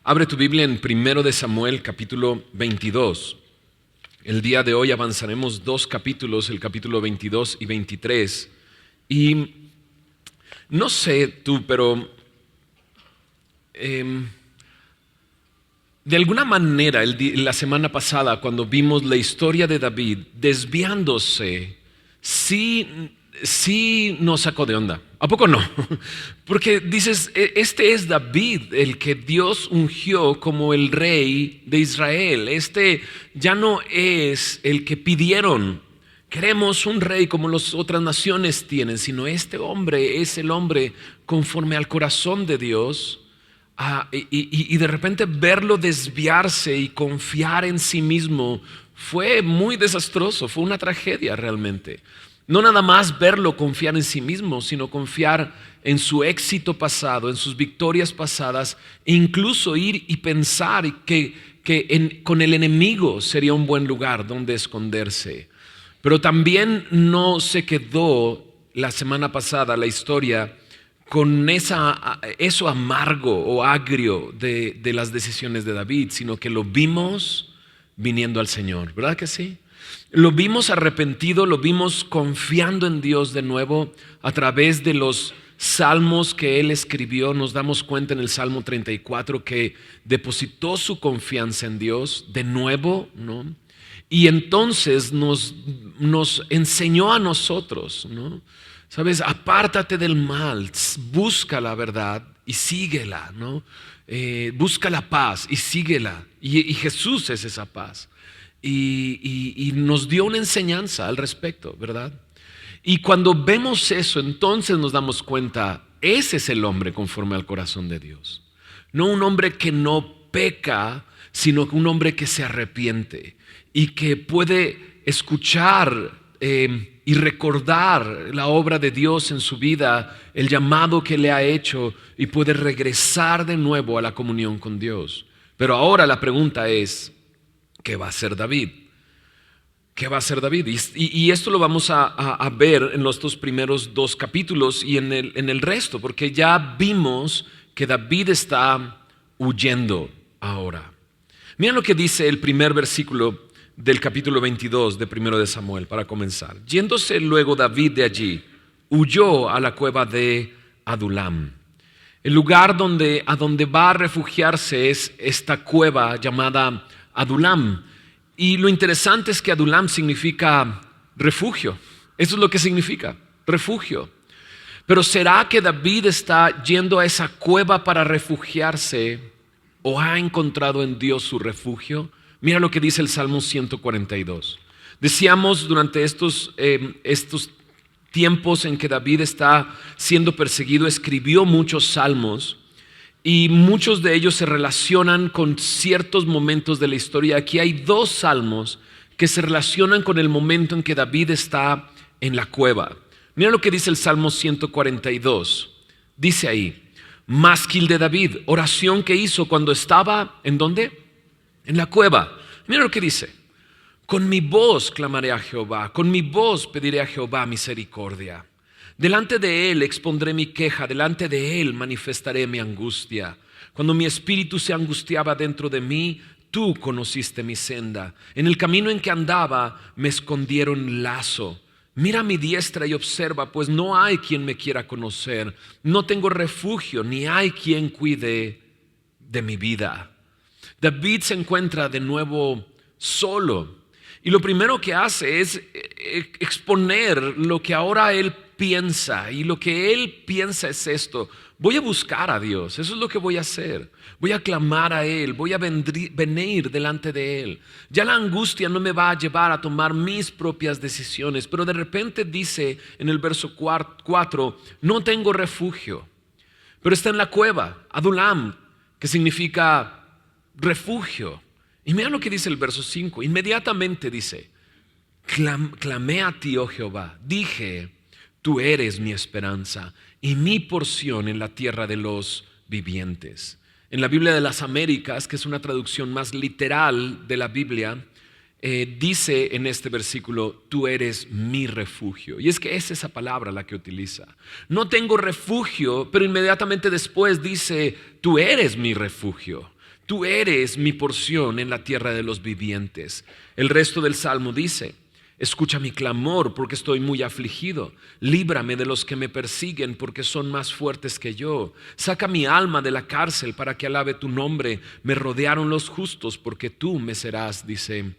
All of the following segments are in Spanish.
Abre tu Biblia en 1 capítulo 22. El día de hoy avanzaremos 2 capítulos, el capítulo 22 y 23. Y no sé tú, pero de alguna manera la semana pasada cuando vimos la historia de David desviándose, sí nos sacó de onda. ¿A poco no? Porque dices, este es David, el que Dios ungió como el rey de Israel. Este ya no es el que pidieron. Queremos un rey como las otras naciones tienen, sino este hombre es el hombre conforme al corazón de Dios. Y de repente verlo desviarse y confiar en sí mismo fue muy desastroso, fue una tragedia realmente. No nada más verlo confiar en sí mismo, sino confiar en su éxito pasado, en sus victorias pasadas, e incluso ir y pensar que con el enemigo sería un buen lugar donde esconderse. Pero también no se quedó la semana pasada la historia con eso amargo o agrio de las decisiones de David, sino que lo vimos viniendo al Señor, ¿verdad que sí? Lo vimos arrepentido, lo vimos confiando en Dios de nuevo a través de los salmos que él escribió. Nos damos cuenta en el Salmo 34 que depositó su confianza en Dios de nuevo, ¿no? Y entonces nos enseñó a nosotros, ¿no? ¿Sabes? Apártate del mal, busca la verdad y síguela, ¿no? Busca la paz y síguela. Y Jesús es esa paz. Y nos dio una enseñanza al respecto, ¿verdad? Y cuando vemos eso, entonces nos damos cuenta, ese es el hombre conforme al corazón de Dios. No un hombre que no peca, sino un hombre que se arrepiente y que puede escuchar y recordar la obra de Dios en su vida, el llamado que le ha hecho, y puede regresar de nuevo a la comunión con Dios. Pero ahora la pregunta es, ¿qué va a hacer David? ¿Qué va a hacer David? Y esto lo vamos a ver en los primeros 2 capítulos y en el resto, porque ya vimos que David está huyendo ahora. Miren lo que dice el primer versículo del capítulo 22 de 1 de Samuel para comenzar. Yéndose luego David de allí, huyó a la cueva de Adulam. El lugar a donde va a refugiarse es esta cueva llamada Adulam. Y lo interesante es que Adulam significa refugio. Eso es lo que significa, refugio. Pero ¿será que David está yendo a esa cueva para refugiarse o ha encontrado en Dios su refugio? Mira lo que dice el Salmo 142. Decíamos durante estos tiempos en que David está siendo perseguido, escribió muchos salmos. Y muchos de ellos se relacionan con ciertos momentos de la historia. Aquí hay 2 salmos que se relacionan con el momento en que David está en la cueva. Mira lo que dice el Salmo 142. Dice ahí, másquil de David, oración que hizo cuando estaba, ¿en dónde? En la cueva. Mira lo que dice. Con mi voz clamaré a Jehová, con mi voz pediré a Jehová misericordia. Delante de él expondré mi queja, delante de él manifestaré mi angustia. Cuando mi espíritu se angustiaba dentro de mí, tú conociste mi senda. En el camino en que andaba me escondieron lazo. Mira mi diestra y observa, pues no hay quien me quiera conocer. No tengo refugio, ni hay quien cuide de mi vida. David se encuentra de nuevo solo. Y lo primero que hace es exponer lo que ahora él piensa. Y lo que él piensa es esto: voy a buscar a Dios, eso es lo que voy a hacer. Voy a clamar a Él, voy a venir delante de Él. Ya la angustia no me va a llevar a tomar mis propias decisiones. Pero de repente dice en el verso 4, no tengo refugio. Pero está en la cueva, Adulam, que significa refugio. Y mira lo que dice el verso 5. Inmediatamente dice, clamé a ti, oh Jehová, dije, tú eres mi esperanza y mi porción en la tierra de los vivientes. En la Biblia de las Américas, que es una traducción más literal de la Biblia, dice en este versículo, tú eres mi refugio. Y es que es esa palabra la que utiliza. No tengo refugio, pero inmediatamente después dice, tú eres mi refugio. Tú eres mi porción en la tierra de los vivientes. El resto del salmo dice: escucha mi clamor porque estoy muy afligido. Líbrame de los que me persiguen porque son más fuertes que yo. Saca mi alma de la cárcel para que alabe tu nombre. Me rodearon los justos porque tú me serás, dice,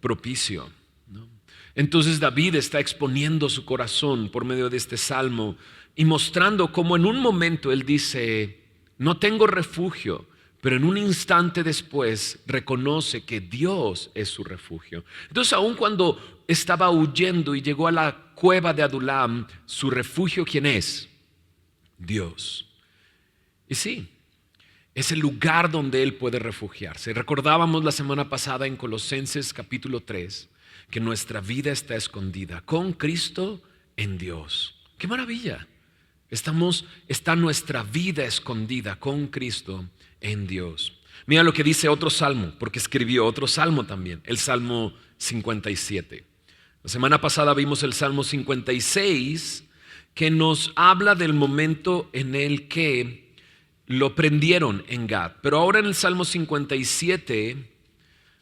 propicio. ¿No? Entonces David está exponiendo su corazón por medio de este salmo y mostrando cómo en un momento él dice: no tengo refugio. Pero en un instante después reconoce que Dios es su refugio. Entonces, aun cuando estaba huyendo y llegó a la cueva de Adulam, su refugio, ¿quién es? Dios. Y sí, es el lugar donde él puede refugiarse. Recordábamos la semana pasada en Colosenses capítulo 3 que nuestra vida está escondida con Cristo en Dios. ¡Qué maravilla! Está nuestra vida escondida con Cristo en Dios. Mira lo que dice otro salmo, porque escribió otro salmo también, el Salmo 57. La semana pasada vimos el Salmo 56, que nos habla del momento en el que lo prendieron en Gad. Pero ahora en el Salmo 57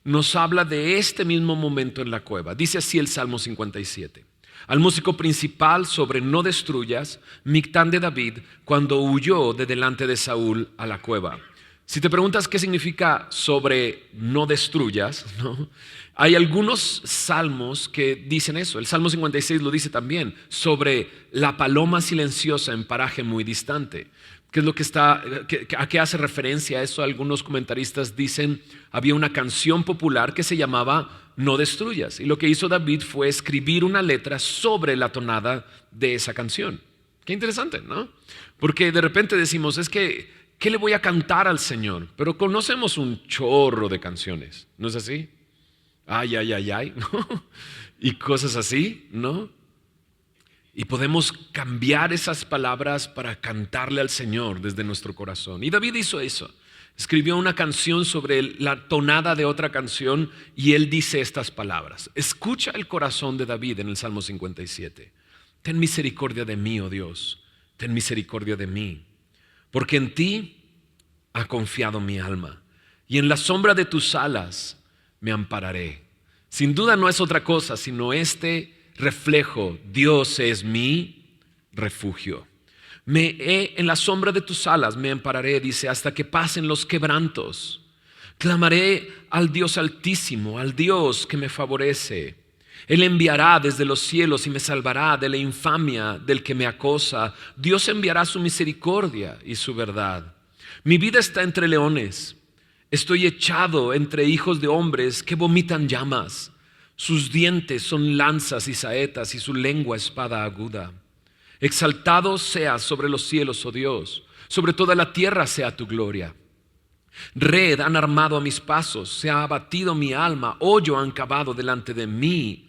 nos habla de este mismo momento en la cueva. Dice así el Salmo 57. Al músico principal sobre no destruyas, Mictán de David, cuando huyó de delante de Saúl a la cueva. Si te preguntas qué significa sobre no destruyas, ¿no? Hay algunos salmos que dicen eso. El Salmo 56 lo dice también, sobre la paloma silenciosa en paraje muy distante. ¿Qué es lo que a qué hace referencia a eso? Algunos comentaristas dicen, había una canción popular que se llamaba No destruyas. Y lo que hizo David fue escribir una letra sobre la tonada de esa canción. Qué interesante, ¿no? Porque de repente decimos, ¿qué le voy a cantar al Señor? Pero conocemos un chorro de canciones, ¿no es así? Ay, ay, ay, ay, ¿no? Y cosas así, ¿no? Y podemos cambiar esas palabras para cantarle al Señor desde nuestro corazón. Y David hizo eso. Escribió una canción sobre la tonada de otra canción y él dice estas palabras. Escucha el corazón de David en el Salmo 57. Ten misericordia de mí, oh Dios, ten misericordia de mí. Porque en ti ha confiado mi alma y en la sombra de tus alas me ampararé. Sin duda no es otra cosa sino este reflejo: Dios es mi refugio. En la sombra de tus alas me ampararé, dice, hasta que pasen los quebrantos. Clamaré al Dios Altísimo, al Dios que me favorece. Él enviará desde los cielos y me salvará de la infamia del que me acosa. Dios enviará su misericordia y su verdad. Mi vida está entre leones. Estoy echado entre hijos de hombres que vomitan llamas. Sus dientes son lanzas y saetas y su lengua espada aguda. Exaltado seas sobre los cielos, oh Dios, sobre toda la tierra sea tu gloria. Red han armado a mis pasos, se ha abatido mi alma, hoyo han cavado delante de mí,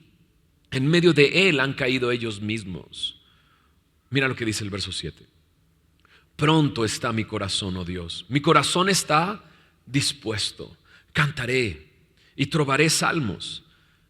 en medio de él han caído ellos mismos. Mira lo que dice el verso 7. Pronto está mi corazón, oh Dios, mi corazón está dispuesto. Cantaré y trovaré salmos.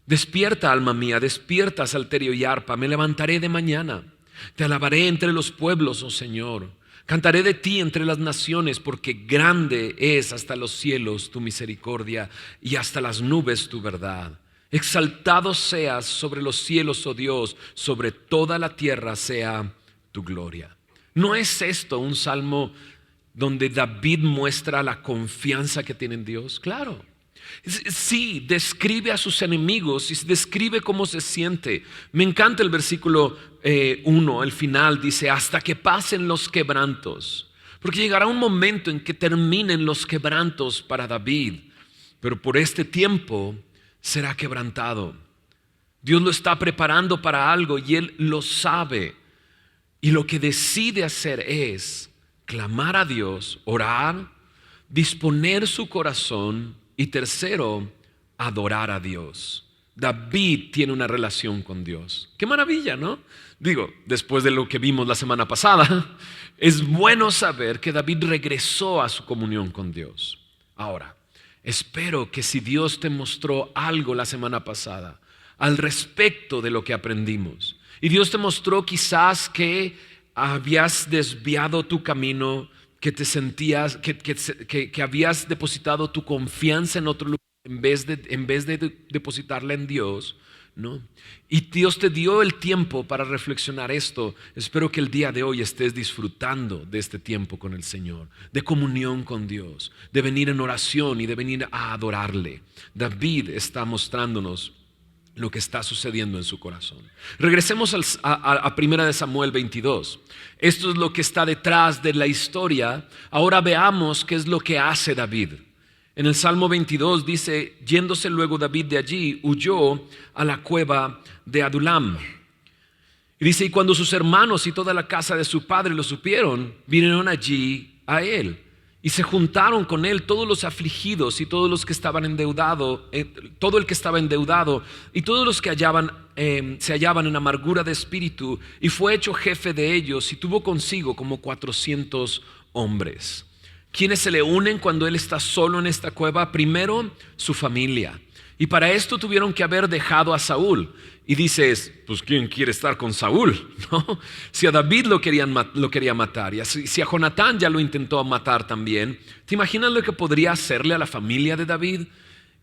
Despierta, alma mía, despierta, salterio y arpa, me levantaré de mañana. Te alabaré entre los pueblos, oh Señor. Cantaré de ti entre las naciones, porque grande es hasta los cielos tu misericordia y hasta las nubes tu verdad. Exaltado seas sobre los cielos, oh Dios, sobre toda la tierra sea tu gloria. ¿No es esto un salmo donde David muestra la confianza que tiene en Dios? Claro. Sí, describe a sus enemigos y describe cómo se siente. Me encanta el versículo 1, al final dice, hasta que pasen los quebrantos. Porque llegará un momento en que terminen los quebrantos para David, pero por este tiempo será quebrantado. Dios lo está preparando para algo y él lo sabe. Y lo que decide hacer es clamar a Dios, orar, disponer su corazón y tercero, adorar a Dios. David tiene una relación con Dios. Qué maravilla, ¿no? Digo, después de lo que vimos la semana pasada, es bueno saber que David regresó a su comunión con Dios. Ahora, espero que si Dios te mostró algo la semana pasada al respecto de lo que aprendimos, y Dios te mostró quizás que habías desviado tu camino que te sentías, que habías depositado tu confianza en otro lugar en vez de depositarla en Dios, ¿no? Y Dios te dio el tiempo para reflexionar esto. Espero que el día de hoy estés disfrutando de este tiempo con el Señor, de comunión con Dios, de venir en oración y de venir a adorarle. David está mostrándonos lo que está sucediendo en su corazón. Regresemos a 1 de Samuel 22. Esto es lo que está detrás de la historia. Ahora veamos qué es lo que hace David. En el Salmo 22 dice: yéndose luego David de allí, huyó a la cueva de Adulam. Y dice: y cuando sus hermanos y toda la casa de su padre lo supieron, vinieron allí a él. Y se juntaron con él todos los afligidos y todos los que estaban endeudados, todo el que estaba endeudado y todos los que se hallaban en amargura de espíritu, y fue hecho jefe de ellos y tuvo consigo como 400 hombres. ¿Quiénes se le unen cuando él está solo en esta cueva? Primero, su familia. Y para esto tuvieron que haber dejado a Saúl. Y dices, pues ¿quién quiere estar con Saúl? ¿No? Si a David lo quería matar, y si a Jonatán ya lo intentó matar también, ¿te imaginas lo que podría hacerle a la familia de David?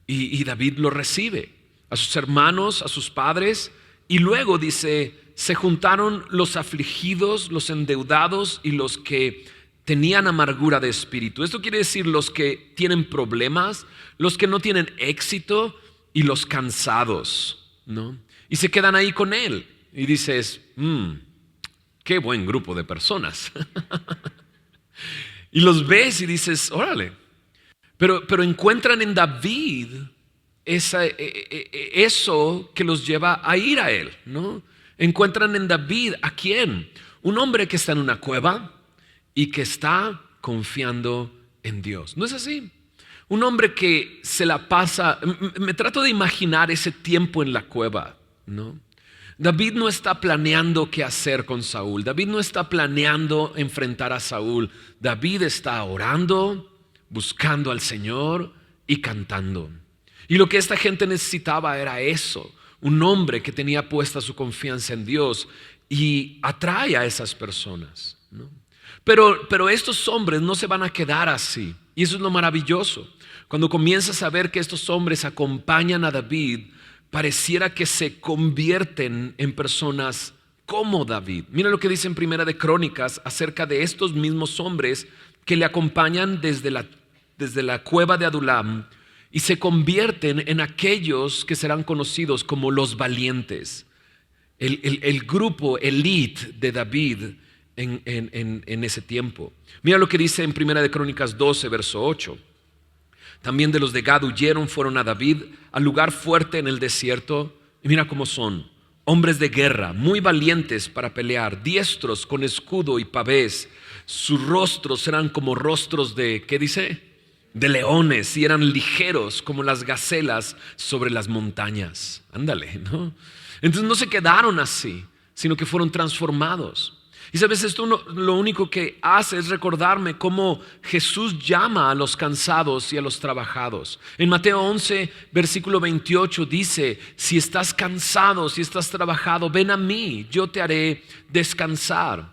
Y David lo recibe, a sus hermanos, a sus padres, y luego dice, se juntaron los afligidos, los endeudados y los que tenían amargura de espíritu. Esto quiere decir los que tienen problemas, los que no tienen éxito y los cansados, ¿no? Y se quedan ahí con él. Y dices, qué buen grupo de personas. Y los ves y dices, órale. Pero encuentran en David eso que los lleva a ir a él, ¿no? Encuentran en David, ¿a quién? Un hombre que está en una cueva y que está confiando en Dios. ¿No es así? Un hombre que se la pasa, me trato de imaginar ese tiempo en la cueva, ¿no? David no está planeando qué hacer con Saúl. David no está planeando enfrentar a Saúl. David está orando, buscando al Señor y cantando. Y lo que esta gente necesitaba era eso, un hombre que tenía puesta su confianza en Dios y atrae a esas personas, ¿no? Pero estos hombres no se van a quedar así. Y eso es lo maravilloso. Cuando comienzas a ver que estos hombres acompañan a David, pareciera que se convierten en personas como David. Mira lo que dice en Primera de Crónicas acerca de estos mismos hombres que le acompañan desde la cueva de Adulam y se convierten en aquellos que serán conocidos como los valientes. El grupo elite de David en ese tiempo. Mira lo que dice en Primera de Crónicas 12, verso 8. También de los de Gad huyeron, fueron a David al lugar fuerte en el desierto. Y mira cómo son: hombres de guerra, muy valientes para pelear, diestros con escudo y pavés. Sus rostros eran como rostros de, ¿qué dice? De leones, y eran ligeros como las gacelas sobre las montañas. Ándale, ¿no? Entonces no se quedaron así, sino que fueron transformados. Y sabes, esto lo único que hace es recordarme cómo Jesús llama a los cansados y a los trabajados. En Mateo 11, versículo 28 dice: si estás cansado, si estás trabajado, ven a mí, yo te haré descansar.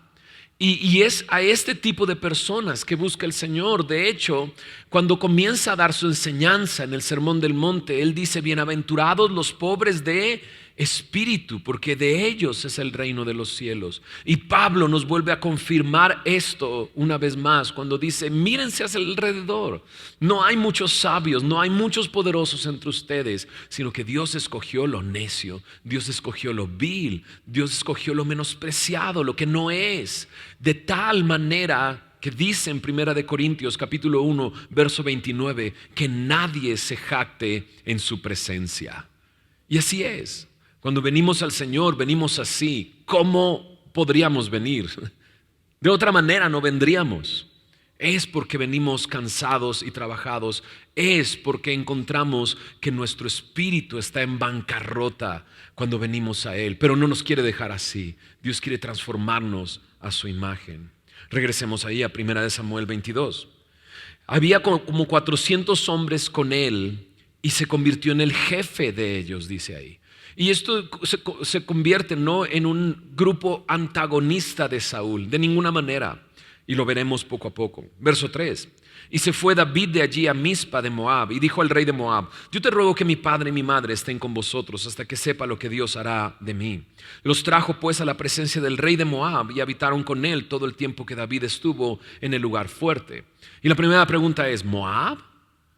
Y es a este tipo de personas que busca el Señor. De hecho, cuando comienza a dar su enseñanza en el Sermón del Monte, Él dice: bienaventurados los pobres de espíritu, porque de ellos es el reino de los cielos. Y Pablo nos vuelve a confirmar esto una vez más cuando dice: mírense hacia alrededor, no hay muchos sabios, no hay muchos poderosos entre ustedes, sino que Dios escogió lo necio, Dios escogió lo vil, Dios escogió lo menospreciado, lo que no es, de tal manera que dice en 1 Corintios capítulo 1 verso 29 que nadie se jacte en su presencia. Y así es. Cuando venimos al Señor, venimos así. ¿Cómo podríamos venir? De otra manera no vendríamos. Es porque venimos cansados y trabajados. Es porque encontramos que nuestro espíritu está en bancarrota cuando venimos a Él. Pero no nos quiere dejar así. Dios quiere transformarnos a su imagen. Regresemos ahí a 1 Samuel 22. Había como 400 hombres con Él y se convirtió en el jefe de ellos, dice ahí. Y esto se convierte no en un grupo antagonista de Saúl, de ninguna manera. Y lo veremos poco a poco. Verso 3. Y se fue David de allí a Mizpa de Moab y dijo al rey de Moab: yo te ruego que mi padre y mi madre estén con vosotros hasta que sepa lo que Dios hará de mí. Los trajo pues a la presencia del rey de Moab y habitaron con él todo el tiempo que David estuvo en el lugar fuerte. Y la primera pregunta es: ¿Moab?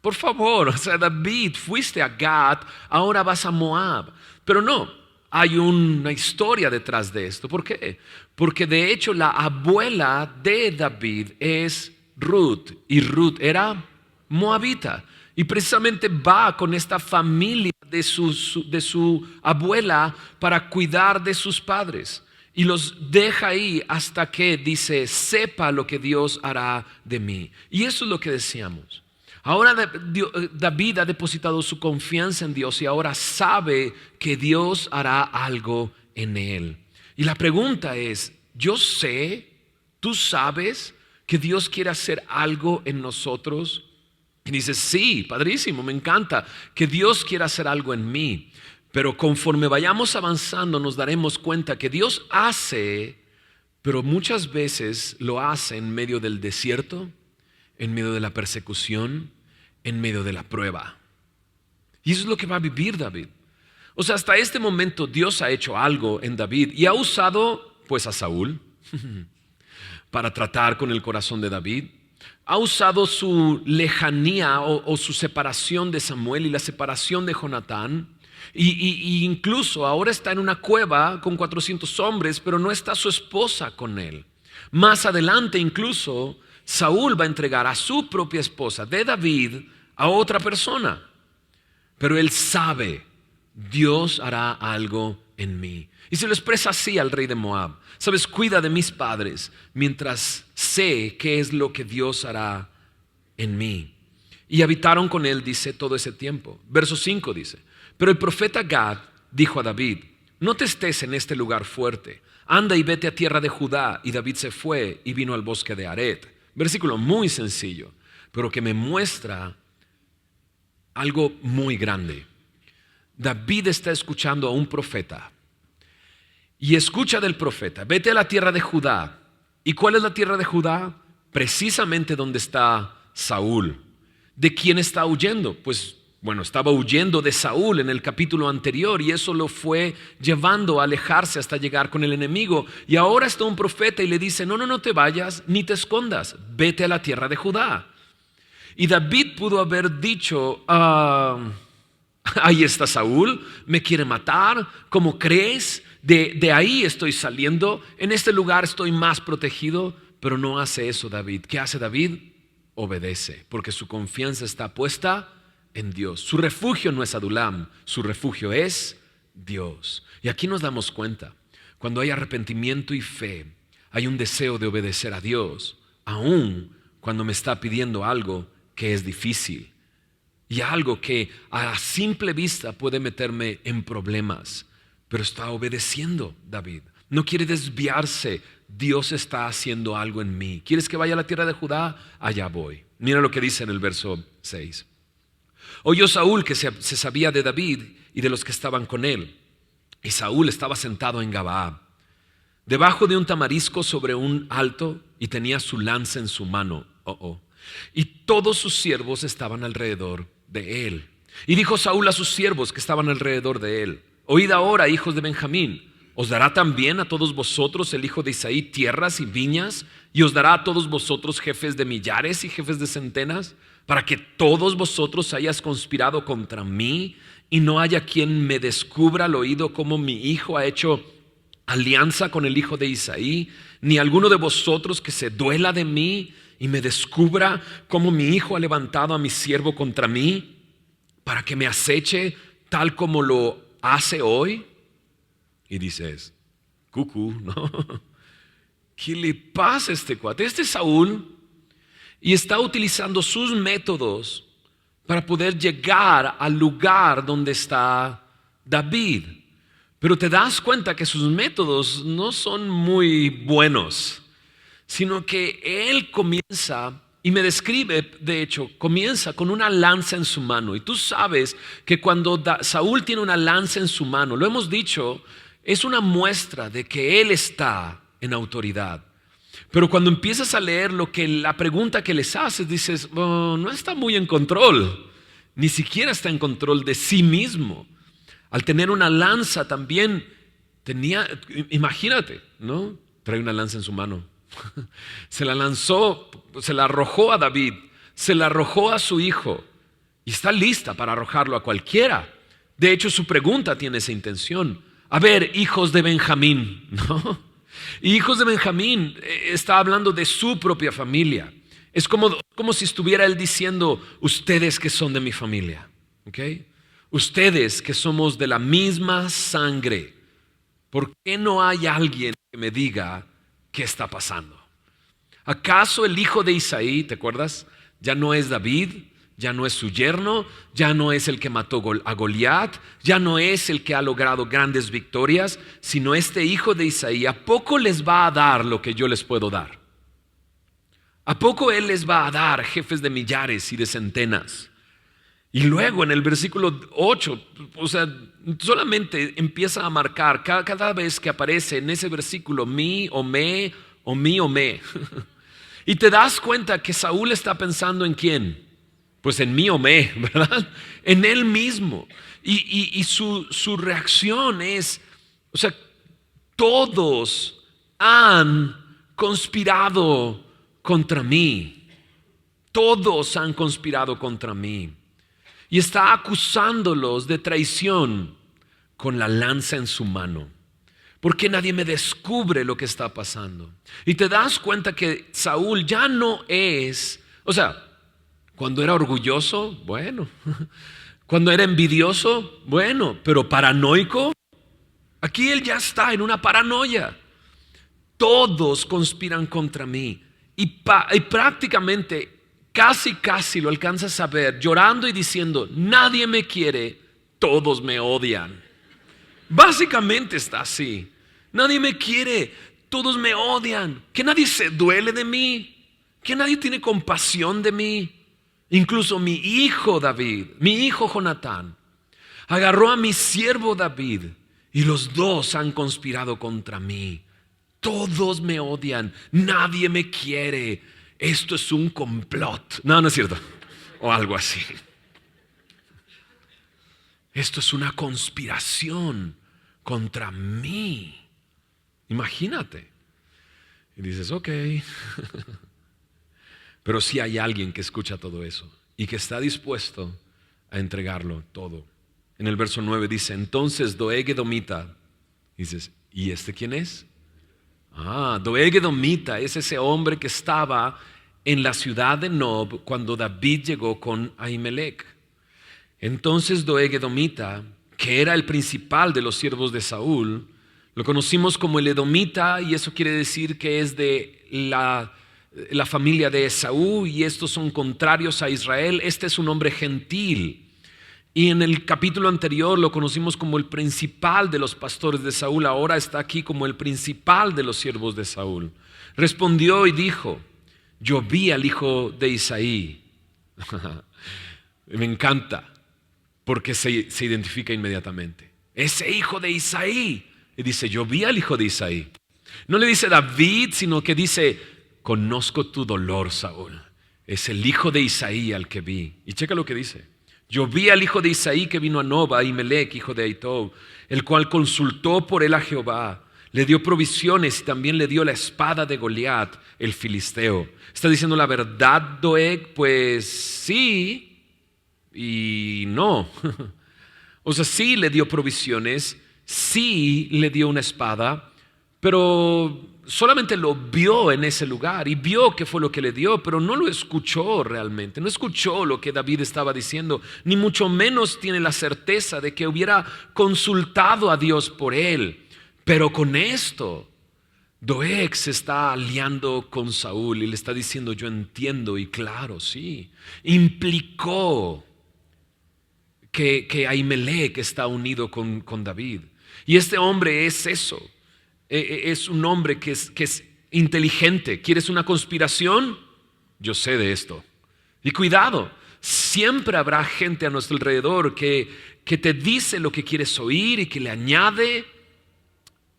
Por favor, o sea, David, fuiste a Gad, ahora vas a Moab. Pero no, hay una historia detrás de esto. ¿Por qué? Porque de hecho la abuela de David es Ruth, y Ruth era moabita, y precisamente va con esta familia de su abuela para cuidar de sus padres, y los deja ahí hasta que dice: sepa lo que Dios hará de mí. Y eso es lo que decíamos. Ahora David ha depositado su confianza en Dios y ahora sabe que Dios hará algo en él. Y la pregunta es: yo sé, tú sabes que Dios quiere hacer algo en nosotros. Y dices: sí, padrísimo, me encanta que Dios quiera hacer algo en mí. Pero conforme vayamos avanzando nos daremos cuenta que Dios hace, pero muchas veces lo hace en medio del desierto, en medio de la persecución, en medio de la prueba. Y eso es lo que va a vivir David. O sea, hasta este momento Dios ha hecho algo en David y ha usado pues a Saúl para tratar con el corazón de David. Ha usado su lejanía o su separación de Samuel y la separación de Jonatán. Y incluso ahora está en una cueva con 400 hombres, pero no está su esposa con él. Más adelante incluso Saúl va a entregar a su propia esposa de David a otra persona. Pero él sabe: Dios hará algo en mí. Y se lo expresa así al rey de Moab: sabes, cuida de mis padres mientras sé qué es lo que Dios hará en mí. Y habitaron con él, dice, todo ese tiempo. Verso 5 dice: pero el profeta Gad dijo a David: no te estés en este lugar fuerte, anda y vete a tierra de Judá. Y David se fue y vino al bosque de Aret. Versículo muy sencillo, pero que me muestra algo muy grande. David está escuchando a un profeta y escucha del profeta: vete a la tierra de Judá. ¿Y cuál es la tierra de Judá? Precisamente donde está Saúl. ¿De quién está huyendo? Pues bueno, estaba huyendo de Saúl en el capítulo anterior y eso lo fue llevando a alejarse hasta llegar con el enemigo. Y ahora está un profeta y le dice: no te vayas ni te escondas, vete a la tierra de Judá. Y David pudo haber dicho: ahí está Saúl, me quiere matar, ¿cómo crees? De ahí estoy saliendo, en este lugar estoy más protegido. Pero no hace eso David. ¿Qué hace David? Obedece, porque su confianza está puesta en Dios. Su refugio no es Adulam, su refugio es Dios. Y aquí nos damos cuenta: cuando hay arrepentimiento y fe, hay un deseo de obedecer a Dios, aun cuando me está pidiendo algo que es difícil y algo que a simple vista puede meterme en problemas. Pero está obedeciendo David. No quiere desviarse. Dios está haciendo algo en mí. ¿Quieres que vaya a la tierra de Judá? Allá voy. Mira lo que dice en el verso 6. Oyó Saúl que se sabía de David y de los que estaban con él. Y Saúl estaba sentado en Gabaa, debajo de un tamarisco sobre un alto, y tenía su lanza en su mano. Y todos sus siervos estaban alrededor de él. Y dijo Saúl a sus siervos que estaban alrededor de él: oíd ahora, hijos de Benjamín, ¿os dará también a todos vosotros el hijo de Isaí tierras y viñas? ¿Y os dará a todos vosotros jefes de millares y jefes de centenas? Para que todos vosotros hayáis conspirado contra mí y no haya quien me descubra al oído cómo mi hijo ha hecho alianza con el hijo de Isaí, ni alguno de vosotros que se duela de mí y me descubra cómo mi hijo ha levantado a mi siervo contra mí para que me aceche tal como lo hace hoy. Y dices: cucú, ¿no? ¿Qué le pasa a este cuate? Este es Saúl y está utilizando sus métodos para poder llegar al lugar donde está David. Pero te das cuenta que sus métodos no son muy buenos, sino que él comienza, y me describe, de hecho, comienza con una lanza en su mano. Y tú sabes que cuando Saúl tiene una lanza en su mano, lo hemos dicho, es una muestra de que él está en autoridad. Pero cuando empiezas a leer la pregunta que les haces, dices, "Oh, no está muy en control, ni siquiera está en control de sí mismo. Al tener una lanza también tenía, imagínate, ¿no? Trae una lanza en su mano. Se la lanzó, se la arrojó a David, se la arrojó a su hijo y está lista para arrojarlo a cualquiera. De hecho, su pregunta tiene esa intención. A ver, hijos de Benjamín, ¿no? Y hijos de Benjamín está hablando de su propia familia. Es como si estuviera él diciendo, ustedes que son de mi familia, ¿ok? Ustedes que somos de la misma sangre, ¿por qué no hay alguien que me diga qué está pasando? ¿Acaso el hijo de Isaí, te acuerdas? Ya no es David, ya no es su yerno, ya no es el que mató a Goliat, ya no es el que ha logrado grandes victorias, sino este hijo de Isaí. ¿A poco les va a dar lo que yo les puedo dar? ¿A poco él les va a dar jefes de millares y de centenas? Y luego en el versículo 8, o sea, solamente empieza a marcar cada vez que aparece en ese versículo mi o me o mi o me. Y te das cuenta que Saúl está pensando en quién. Pues en mí o me, ¿verdad? En él mismo. Y su reacción es, o sea, todos han conspirado contra mí. Todos han conspirado contra mí. Y está acusándolos de traición con la lanza en su mano. Porque nadie me descubre lo que está pasando. Y te das cuenta que Saúl ya no es, o sea, cuando era orgulloso, bueno. Cuando era envidioso, bueno. Pero paranoico, aquí él ya está en una paranoia. Todos conspiran contra mí. Y prácticamente, casi lo alcanzas a ver, llorando y diciendo, nadie me quiere, todos me odian. Básicamente está así. Nadie me quiere, todos me odian. Que nadie se duele de mí. Que nadie tiene compasión de mí. Incluso mi hijo David, mi hijo Jonatán, agarró a mi siervo David y los dos han conspirado contra mí. Todos me odian, nadie me quiere. Esto es un complot. No, no es cierto. O algo así. Esto es una conspiración contra mí. Imagínate. Y dices, ok. Pero sí hay alguien que escucha todo eso y que está dispuesto a entregarlo todo. En el verso 9 dice, entonces Doeg Edomita. Dices, ¿y este quién es? Doeg Edomita es ese hombre que estaba en la ciudad de Nob cuando David llegó con Ahimelech. Entonces Doeg Edomita, que era el principal de los siervos de Saúl, lo conocimos como el Edomita y eso quiere decir que es de la familia de Esaú y estos son contrarios a Israel. Este es un hombre gentil. Y en el capítulo anterior lo conocimos como el principal de los pastores de Saúl. Ahora está aquí como el principal de los siervos de Saúl. Respondió y dijo, yo vi al hijo de Isaí. Me encanta porque se identifica inmediatamente. Ese hijo de Isaí. Y dice, yo vi al hijo de Isaí. No le dice David, sino que dice, conozco tu dolor, Saúl. Es el hijo de Isaí al que vi. Y checa lo que dice. Yo vi al hijo de Isaí que vino a Nob, a Ahimelech, hijo de Ahitob, el cual consultó por él a Jehová. Le dio provisiones y también le dio la espada de Goliat, el filisteo. Está diciendo la verdad, Doeg, pues sí y no. O sea, sí le dio provisiones, sí le dio una espada, pero solamente lo vio en ese lugar y vio que fue lo que le dio, pero no lo escuchó realmente, no escuchó lo que David estaba diciendo, ni mucho menos tiene la certeza de que hubiera consultado a Dios por él. Pero con esto, Doeg se está aliando con Saúl y le está diciendo, yo entiendo y claro, sí, implicó que Ahimelech está unido con David. Y este hombre es eso. Es un hombre que es inteligente. ¿Quieres una conspiración? Yo sé de esto. Y cuidado, siempre habrá gente a nuestro alrededor que te dice lo que quieres oír y que le añade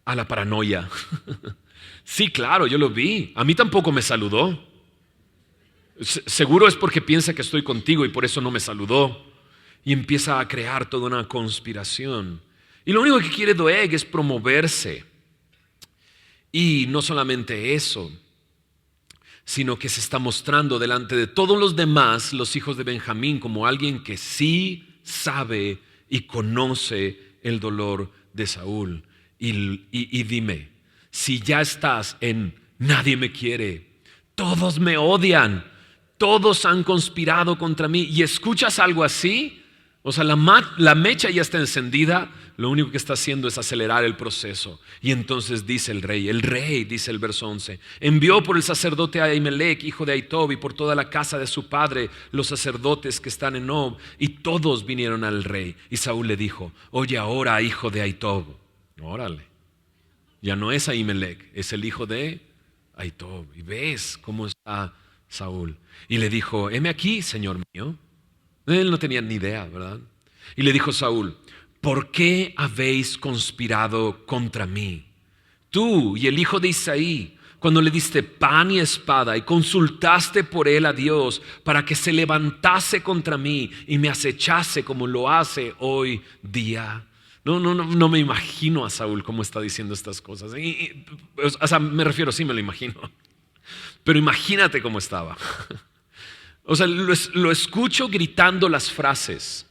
a la paranoia. Sí, claro, yo lo vi. A mí tampoco me saludó. Seguro es porque piensa que estoy contigo y por eso no me saludó. Y empieza a crear toda una conspiración. Y lo único que quiere Doeg es promoverse. Y no solamente eso, sino que se está mostrando delante de todos los demás, los hijos de Benjamín, como alguien que sí sabe y conoce el dolor de Saúl. Y dime, si ya estás en nadie me quiere, todos me odian, todos han conspirado contra mí, y escuchas algo así, o sea, la mecha ya está encendida, lo único que está haciendo es acelerar el proceso. Y entonces dice el rey, dice el verso 11, envió por el sacerdote Ahimelech, hijo de Ahitob, y por toda la casa de su padre, los sacerdotes que están en Nob, y todos vinieron al rey. Y Saúl le dijo, oye ahora, hijo de Ahitob. Órale, ya no es Ahimelech, es el hijo de Ahitob. Y ves cómo está Saúl. Y le dijo, heme aquí, señor mío. Él no tenía ni idea, ¿verdad? Y le dijo Saúl, ¿por qué habéis conspirado contra mí? Tú y el hijo de Isaí, cuando le diste pan y espada y consultaste por él a Dios para que se levantase contra mí y me acechase como lo hace hoy día. No me imagino a Saúl cómo está diciendo estas cosas. O sea, me refiero, sí me lo imagino. Pero imagínate cómo estaba. O sea, lo escucho gritando las frases,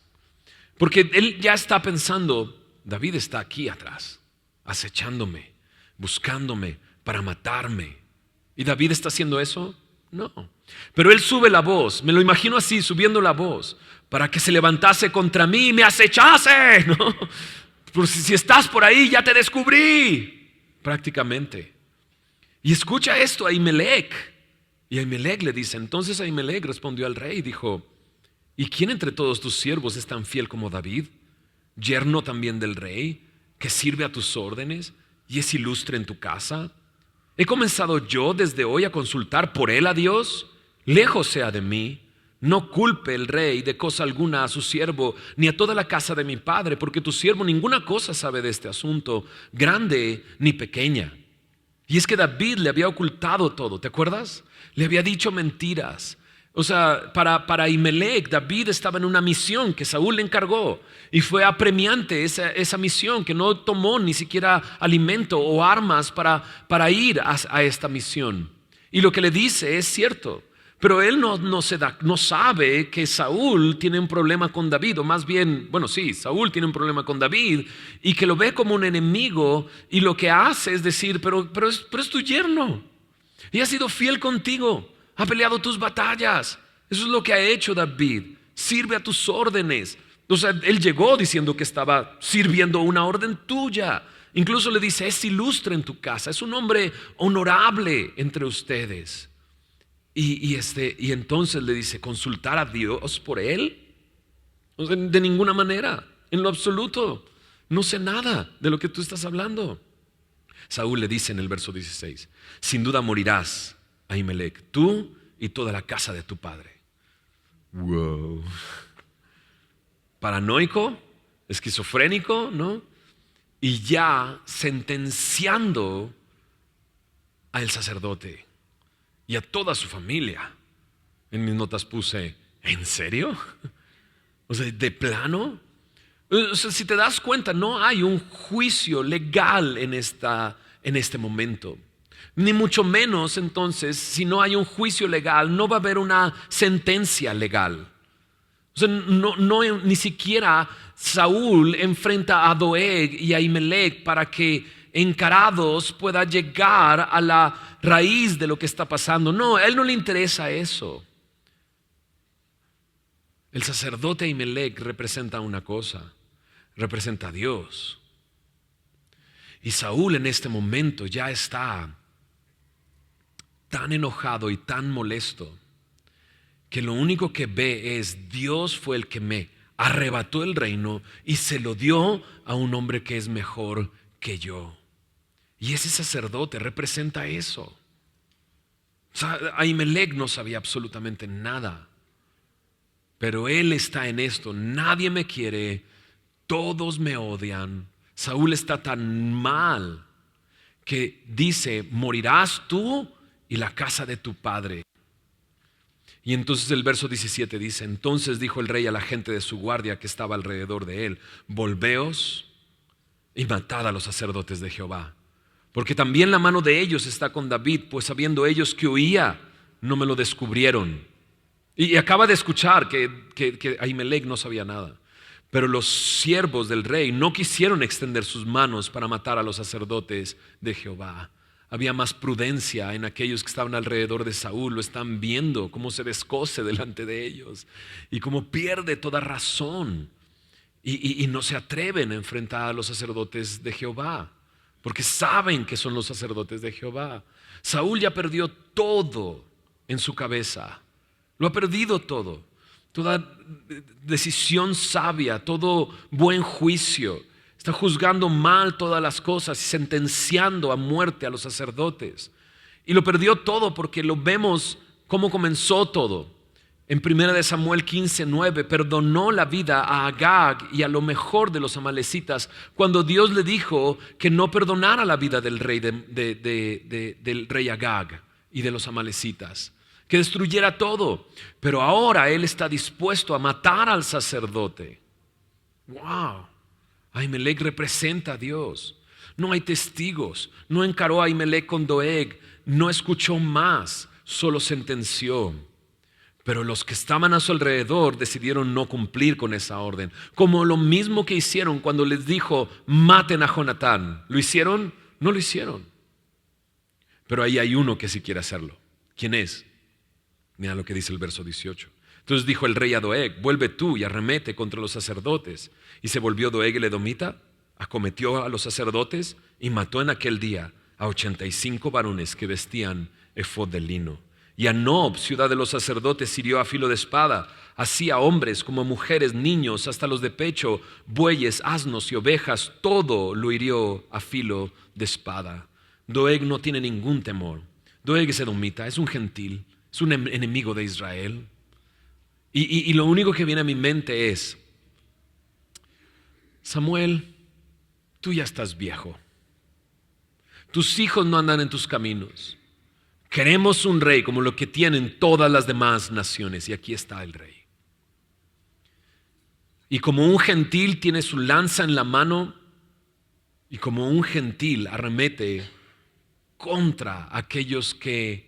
porque él ya está pensando, David está aquí atrás, acechándome, buscándome para matarme. ¿Y David está haciendo eso? No. Pero él sube la voz, me lo imagino así, subiendo la voz, para que se levantase contra mí y me acechase, ¿no? Pues si estás por ahí, ya te descubrí, prácticamente. Y escucha esto, Ahimelech. Y Ahimelech le dice, entonces Ahimelech respondió al rey y dijo, ¿y quién entre todos tus siervos es tan fiel como David, yerno también del rey, que sirve a tus órdenes y es ilustre en tu casa? ¿He comenzado yo desde hoy a consultar por él a Dios? Lejos sea de mí. No culpe el rey de cosa alguna a su siervo, ni a toda la casa de mi padre, porque tu siervo ninguna cosa sabe de este asunto, grande ni pequeña. Y es que David le había ocultado todo, ¿te acuerdas? Le había dicho mentiras. O sea, para Ahimelech, David estaba en una misión que Saúl le encargó y fue apremiante esa misión, que no tomó ni siquiera alimento o armas para ir a esta misión. Y lo que le dice es cierto, pero él no sabe que Saúl tiene un problema con David, o más bien, bueno, sí, Saúl tiene un problema con David y que lo ve como un enemigo, y lo que hace es decir, pero es tu yerno y ha sido fiel contigo, ha peleado tus batallas. Eso es lo que ha hecho David, sirve a tus órdenes. O sea, él llegó diciendo que estaba sirviendo una orden tuya. Incluso le dice, es ilustre en tu casa, es un hombre honorable entre ustedes. Y entonces le dice, ¿consultar a Dios por él? O sea, de ninguna manera, en lo absoluto. No sé nada de lo que tú estás hablando. Saúl le dice en el verso 16, sin duda morirás, Ahimelech, tú y toda la casa de tu padre. Wow. Paranoico, esquizofrénico, ¿no? Y ya sentenciando al sacerdote y a toda su familia. En mis notas puse, ¿en serio? O sea, ¿de plano? O sea, si te das cuenta, no hay un juicio legal en este momento. Ni mucho menos entonces, si no hay un juicio legal, no va a haber una sentencia legal. O sea, ni siquiera Saúl enfrenta a Doeg y a Ahimelech para que encarados pueda llegar a la raíz de lo que está pasando. No, a él no le interesa eso. El sacerdote Ahimelech representa una cosa, representa a Dios. Y Saúl en este momento ya está tan enojado y tan molesto que lo único que ve es, Dios fue el que me arrebató el reino y se lo dio a un hombre que es mejor que yo. Y ese sacerdote representa eso. O sea, Ahimelech no sabía absolutamente nada, pero él está en esto. Nadie me quiere, todos me odian. Saúl está tan mal que dice: morirás tú y la casa de tu padre. Y entonces el verso 17 dice: entonces dijo el rey a la gente de su guardia que estaba alrededor de él: volveos y matad a los sacerdotes de Jehová, porque también la mano de ellos está con David, pues sabiendo ellos que huía, no me lo descubrieron. Y acaba de escuchar que Ahimelech no sabía nada. Pero los siervos del rey no quisieron extender sus manos para matar a los sacerdotes de Jehová. Había más prudencia en aquellos que estaban alrededor de Saúl. Lo están viendo cómo se descoce delante de ellos y cómo pierde toda razón. Y no se atreven a enfrentar a los sacerdotes de Jehová, porque saben que son los sacerdotes de Jehová. Saúl ya perdió todo en su cabeza. Lo ha perdido todo. Toda decisión sabia, todo buen juicio. Está juzgando mal todas las cosas y sentenciando a muerte a los sacerdotes. Y lo perdió todo porque lo vemos cómo comenzó todo. En 1 Samuel 15:9 perdonó la vida a Agag y a lo mejor de los amalecitas cuando Dios le dijo que no perdonara la vida del rey, del rey Agag y de los amalecitas, que destruyera todo. Pero ahora él está dispuesto a matar al sacerdote. ¡Wow! Ahimelech representa a Dios. No hay testigos. No encaró a Ahimelech con Doeg. No escuchó más. Solo sentenció. Pero los que estaban a su alrededor decidieron no cumplir con esa orden. Como lo mismo que hicieron cuando les dijo: maten a Jonatán. ¿Lo hicieron? No lo hicieron. Pero ahí hay uno que sí quiere hacerlo. ¿Quién es? Mira lo que dice el verso 18. Entonces dijo el rey a Doeg: vuelve tú y arremete contra los sacerdotes. Y se volvió Doeg el edomita, acometió a los sacerdotes y mató en aquel día a 85 varones que vestían efod de lino. Y a Nob, ciudad de los sacerdotes, hirió a filo de espada, así a hombres como a mujeres, niños, hasta los de pecho, bueyes, asnos y ovejas, todo lo hirió a filo de espada. Doeg no tiene ningún temor. Doeg es edomita, es un gentil, es un enemigo de Israel. Y lo único que viene a mi mente es: Samuel, tú ya estás viejo. Tus hijos no andan en tus caminos. Queremos un rey como lo que tienen todas las demás naciones, y aquí está el rey. Y como un gentil tiene su lanza en la mano, y como un gentil arremete contra aquellos que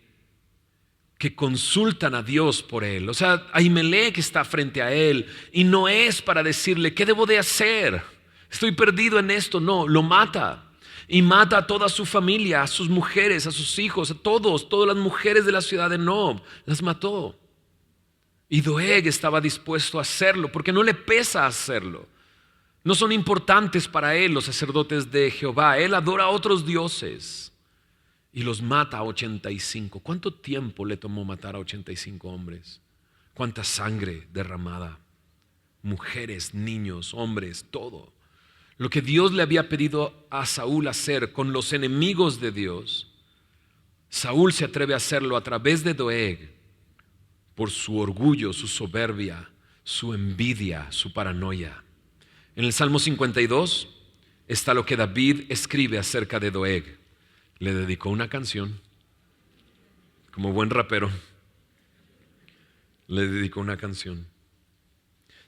consultan a Dios por él. O sea, Ahimelech está frente a él y no es para decirle: ¿qué debo de hacer? Estoy perdido en esto. No, lo mata. Y mata a toda su familia, a sus mujeres, a sus hijos, a todas las mujeres de la ciudad de Nob. Las mató. Y Doeg estaba dispuesto a hacerlo porque no le pesa hacerlo. No son importantes para él los sacerdotes de Jehová. Él adora a otros dioses y los mata a 85. ¿Cuánto tiempo le tomó matar a 85 hombres? ¿Cuánta sangre derramada? Mujeres, niños, hombres, todo. Lo que Dios le había pedido a Saúl hacer con los enemigos de Dios, Saúl se atreve a hacerlo a través de Doeg por su orgullo, su soberbia, su envidia, su paranoia. En el Salmo 52 está lo que David escribe acerca de Doeg. Le dedicó una canción, como buen rapero, le dedicó una canción.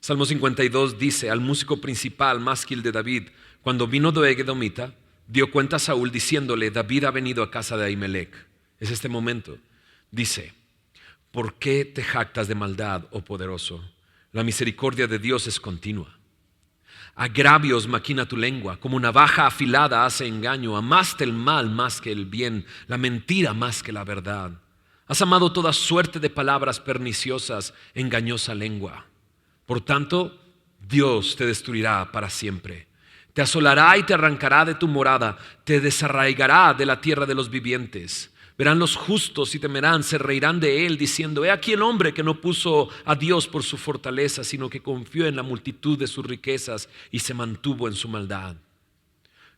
Salmo 52 dice: al músico principal, másquil de David, cuando vino Doeg edomita, dio cuenta a Saúl diciéndole: David ha venido a casa de Ahimelech. Es este momento. Dice: ¿por qué te jactas de maldad, oh poderoso? La misericordia de Dios es continua. Agravios maquina tu lengua, como navaja afilada hace engaño. Amaste el mal más que el bien, la mentira más que la verdad. Has amado toda suerte de palabras perniciosas, engañosa lengua. Por tanto, Dios te destruirá para siempre. Te asolará y te arrancará de tu morada, te desarraigará de la tierra de los vivientes. Verán los justos y temerán, se reirán de él, diciendo: he aquí el hombre que no puso a Dios por su fortaleza, sino que confió en la multitud de sus riquezas y se mantuvo en su maldad.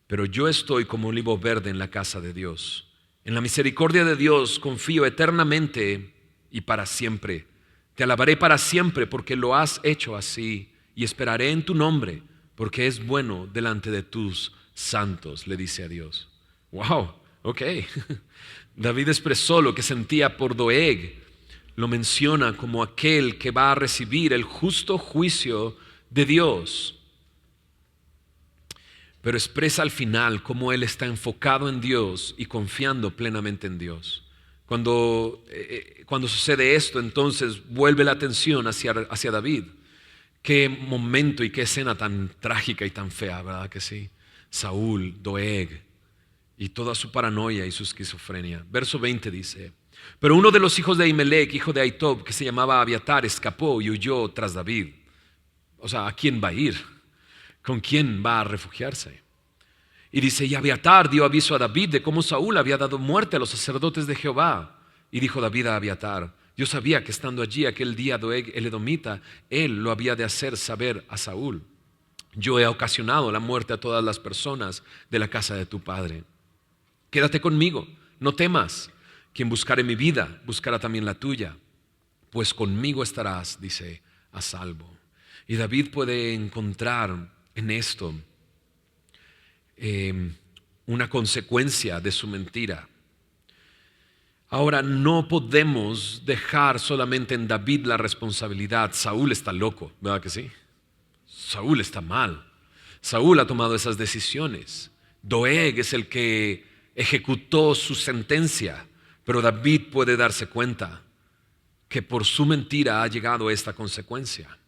Pero yo estoy como olivo verde en la casa de Dios. En la misericordia de Dios confío eternamente y para siempre. Te alabaré para siempre porque lo has hecho así, y esperaré en tu nombre porque es bueno delante de tus santos, le dice a Dios. ¡Wow! Ok. David expresó lo que sentía por Doeg. Lo menciona como aquel que va a recibir el justo juicio de Dios. Pero expresa al final cómo él está enfocado en Dios y confiando plenamente en Dios. Cuando sucede esto, entonces vuelve la atención hacia David. Qué momento y qué escena tan trágica y tan fea, ¿verdad que sí? Saúl, Doeg y toda su paranoia y su esquizofrenia. Verso 20 dice: pero uno de los hijos de Ahimelech, hijo de Ahitob, que se llamaba Abiatar, escapó y huyó tras David. O sea, ¿a quién va a ir? ¿Con quién va a refugiarse? Y dice: y Abiatar dio aviso a David de cómo Saúl había dado muerte a los sacerdotes de Jehová. Y dijo David a Abiatar: yo sabía que estando allí aquel día Doeg el edomita, él lo había de hacer saber a Saúl. Yo he ocasionado la muerte a todas las personas de la casa de tu padre. Quédate conmigo, no temas. Quien buscare mi vida, buscará también la tuya, pues conmigo estarás, dice, a salvo. Y David puede encontrar en esto una consecuencia de su mentira. Ahora, no podemos dejar solamente en David la responsabilidad. Saúl está loco, ¿verdad que sí? Saúl está mal. Saúl ha tomado esas decisiones. Doeg es el que ejecutó su sentencia. Pero David puede darse cuenta que por su mentira ha llegado a esta consecuencia.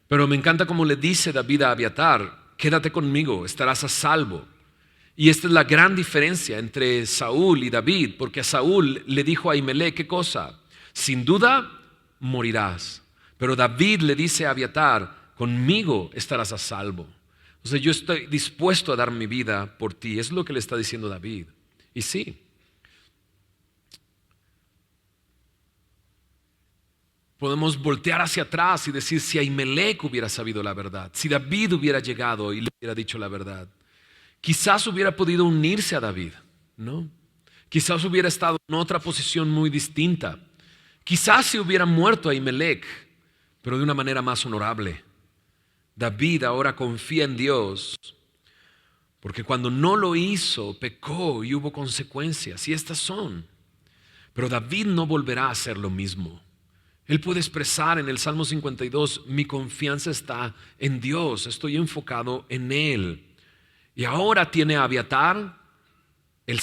Pero me encanta como le dice David a Abiatar: quédate conmigo, estarás a salvo. Y esta es la gran diferencia entre Saúl y David, porque a Saúl le dijo a Ahimelech, ¿qué cosa? Sin duda morirás. Pero David le dice a Abiatar: conmigo estarás a salvo. O sea, yo estoy dispuesto a dar mi vida por ti. Es lo que le está diciendo David. Y sí, podemos voltear hacia atrás y decir: si Ahimelech hubiera sabido la verdad, si David hubiera llegado y le hubiera dicho la verdad, quizás hubiera podido unirse a David, ¿no? Quizás hubiera estado en otra posición muy distinta. Quizás se hubiera muerto Ahimelech, pero de una manera más honorable. David ahora confía en Dios, porque cuando no lo hizo, pecó y hubo consecuencias, y estas son. Pero David no volverá a hacer lo mismo. Él puede expresar en el Salmo 52: mi confianza está en Dios, estoy enfocado en Él. Y ahora tiene a Abiatar, el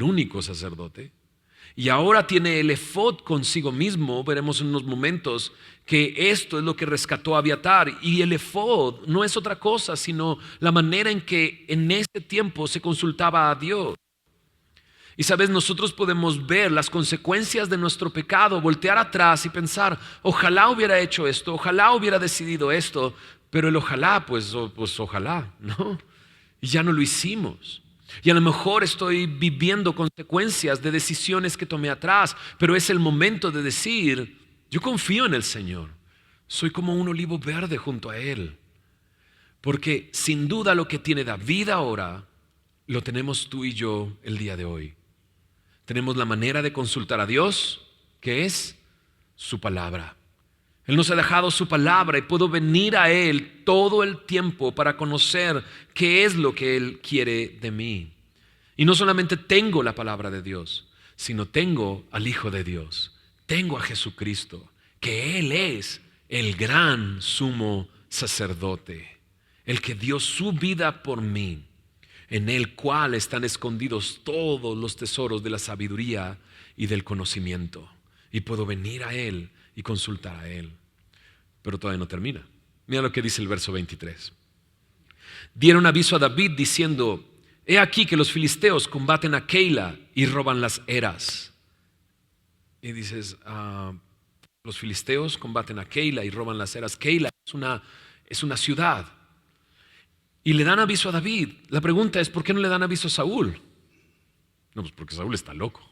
único sacerdote. Y ahora tiene el efod consigo mismo. Veremos en unos momentos que esto es lo que rescató a Abiatar. Y el efod no es otra cosa sino la manera en que en ese tiempo se consultaba a Dios. Y sabes, nosotros podemos ver las consecuencias de nuestro pecado, voltear atrás y pensar: ojalá hubiera hecho esto, ojalá hubiera decidido esto. Pero el ojalá, pues ojalá, ¿no? Y ya no lo hicimos. Y a lo mejor estoy viviendo consecuencias de decisiones que tomé atrás, pero es el momento de decir: yo confío en el Señor. Soy como un olivo verde junto a Él. Porque sin duda lo que tiene David ahora, lo tenemos tú y yo el día de hoy. Tenemos la manera de consultar a Dios, que es su palabra. Él nos ha dejado su palabra y puedo venir a Él todo el tiempo para conocer qué es lo que Él quiere de mí. Y no solamente tengo la palabra de Dios, sino tengo al Hijo de Dios. Tengo a Jesucristo, que Él es el gran sumo sacerdote, el que dio su vida por mí, en el cual están escondidos todos los tesoros de la sabiduría y del conocimiento. Y puedo venir a Él y consultar a Él. Pero todavía no termina. Mira lo que dice el verso 23. Dieron aviso a David diciendo: he aquí que los filisteos combaten a Keila y roban las eras. Y dices: los filisteos combaten a Keila y roban las eras. Keila es una ciudad. Y le dan aviso a David. La pregunta es: ¿por qué no le dan aviso a Saúl? No, pues porque Saúl está loco.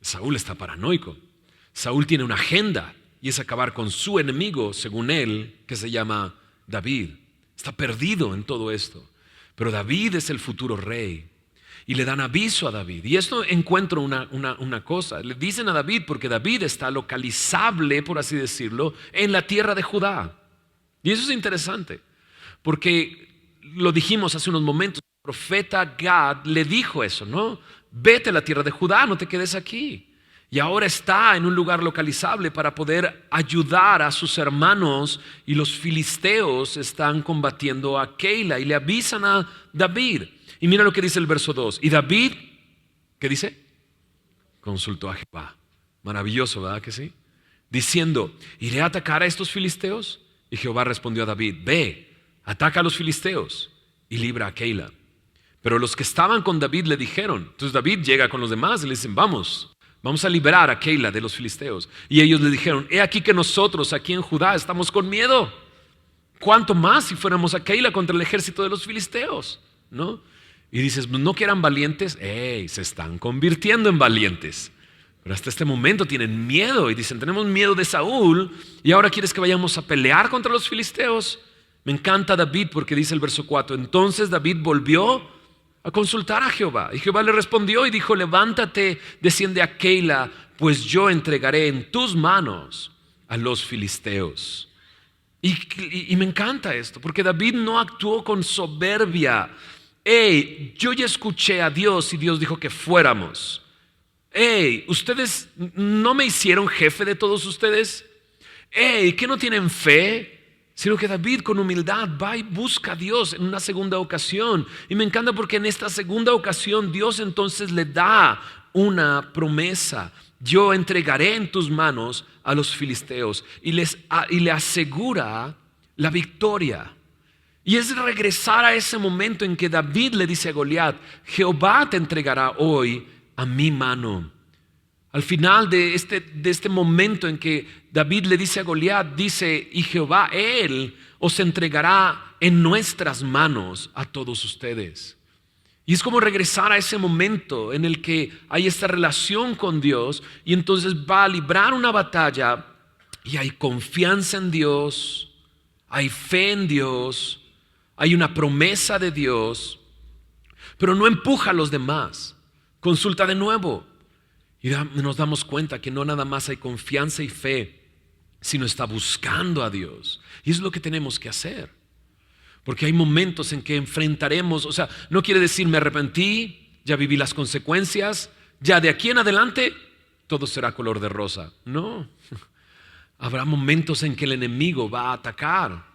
Saúl está paranoico. Saúl tiene una agenda y es acabar con su enemigo, según él, que se llama David. Está perdido en todo esto. Pero David es el futuro rey. Y le dan aviso a David. Y esto encuentro una cosa. Le dicen a David porque David está localizable, por así decirlo, en la tierra de Judá. Y eso es interesante. Porque lo dijimos hace unos momentos. profeta Gad le dijo eso, ¿no? Vete a la tierra de Judá, no te quedes aquí. Y ahora está en un lugar localizable para poder ayudar a sus hermanos, y los filisteos están combatiendo a Keila y le avisan a David. Y mira lo que dice el verso 2. Y David, ¿qué dice? Consultó a Jehová. Maravilloso, ¿verdad que sí? Diciendo, ¿iré a atacar a estos filisteos? Y Jehová respondió a David, ve, ataca a los filisteos y libra a Keila. Pero los que estaban con David le dijeron, entonces David llega con los demás y le dicen, vamos a liberar a Keila de los filisteos. Y ellos le dijeron, he aquí que nosotros aquí en Judá estamos con miedo. ¿Cuánto más si fuéramos a Keila contra el ejército de los filisteos? ¿No? Y dices, no que eran valientes. Se están convirtiendo en valientes. Pero hasta este momento tienen miedo y dicen, tenemos miedo de Saúl y ahora quieres que vayamos a pelear contra los filisteos. Me encanta David porque dice el verso 4, entonces David volvió a consultar a Jehová. Y Jehová le respondió y dijo, levántate, desciende a Keila, pues yo entregaré en tus manos a los filisteos. Y me encanta esto, porque David no actuó con soberbia. Yo ya escuché a Dios y Dios dijo que fuéramos. Ustedes no me hicieron jefe de todos ustedes. ¿Que no tienen fe? Sino que David con humildad va y busca a Dios en una segunda ocasión. Y me encanta porque en esta segunda ocasión Dios entonces le da una promesa. Yo entregaré en tus manos a los filisteos. Y le asegura la victoria. Y es regresar a ese momento en que David le dice a Goliat, Jehová te entregará hoy a mi mano. Al final de este momento en que David le dice a Goliat, dice, y Jehová, Él os entregará en nuestras manos a todos ustedes. Y es como regresar a ese momento en el que hay esta relación con Dios y entonces va a librar una batalla y hay confianza en Dios, hay fe en Dios, hay una promesa de Dios, pero no empuja a los demás, consulta de nuevo. Y nos damos cuenta que no nada más hay confianza y fe, sino está buscando a Dios. Y es lo que tenemos que hacer. Porque hay momentos en que enfrentaremos, o sea, no quiere decir me arrepentí, ya viví las consecuencias, ya de aquí en adelante todo será color de rosa. No, habrá momentos en que el enemigo va a atacar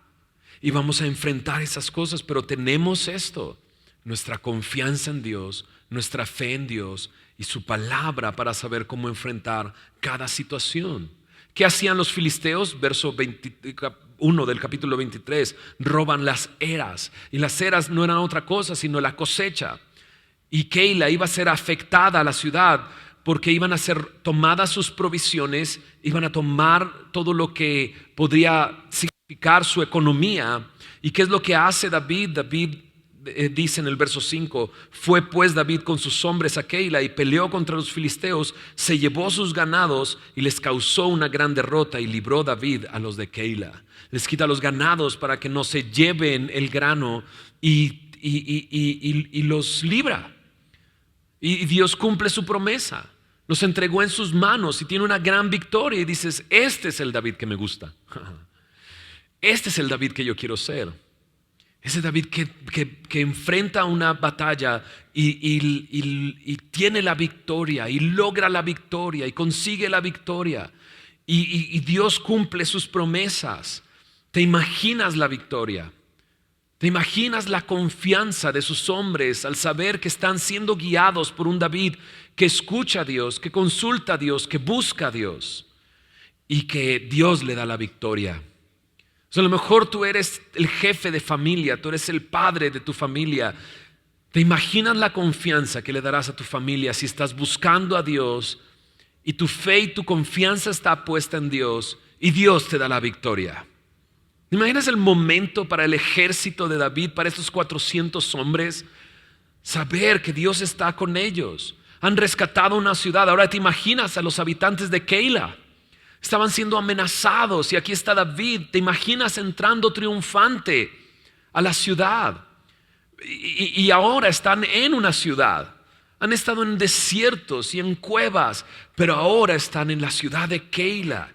y vamos a enfrentar esas cosas, pero tenemos esto, nuestra confianza en Dios, nuestra fe en Dios y su palabra para saber cómo enfrentar cada situación. ¿Qué hacían los filisteos? Verso 21 del capítulo 23, roban las eras. Y las eras no eran otra cosa sino la cosecha. Y Keila iba a ser afectada a la ciudad porque iban a ser tomadas sus provisiones, iban a tomar todo lo que podría significar su economía. ¿Y qué es lo que hace David? David dice en el verso 5, fue pues David con sus hombres a Keila y peleó contra los filisteos, se llevó sus ganados y les causó una gran derrota y libró David a los de Keila. Les quita los ganados para que no se lleven el grano y los libra. Y Dios cumple su promesa, los entregó en sus manos y tiene una gran victoria y dices, este es el David que me gusta. Este es el David que yo quiero ser. Ese David que enfrenta una batalla y tiene la victoria y logra la victoria y consigue la victoria y Dios cumple sus promesas. ¿Te imaginas la victoria? ¿Te imaginas la confianza de sus hombres al saber que están siendo guiados por un David que escucha a Dios, que consulta a Dios, que busca a Dios y que Dios le da la victoria? O sea, a lo mejor tú eres el jefe de familia, tú eres el padre de tu familia. ¿Te imaginas la confianza que le darás a tu familia si estás buscando a Dios y tu fe y tu confianza está puesta en Dios y Dios te da la victoria? ¿Te imaginas el momento para el ejército de David, para estos 400 hombres? Saber que Dios está con ellos. Han rescatado una ciudad. Ahora te imaginas a los habitantes de Keila. Estaban siendo amenazados y aquí está David. ¿Te imaginas entrando triunfante a la ciudad? Y ahora están en una ciudad. Han estado en desiertos y en cuevas, pero ahora están en la ciudad de Keila.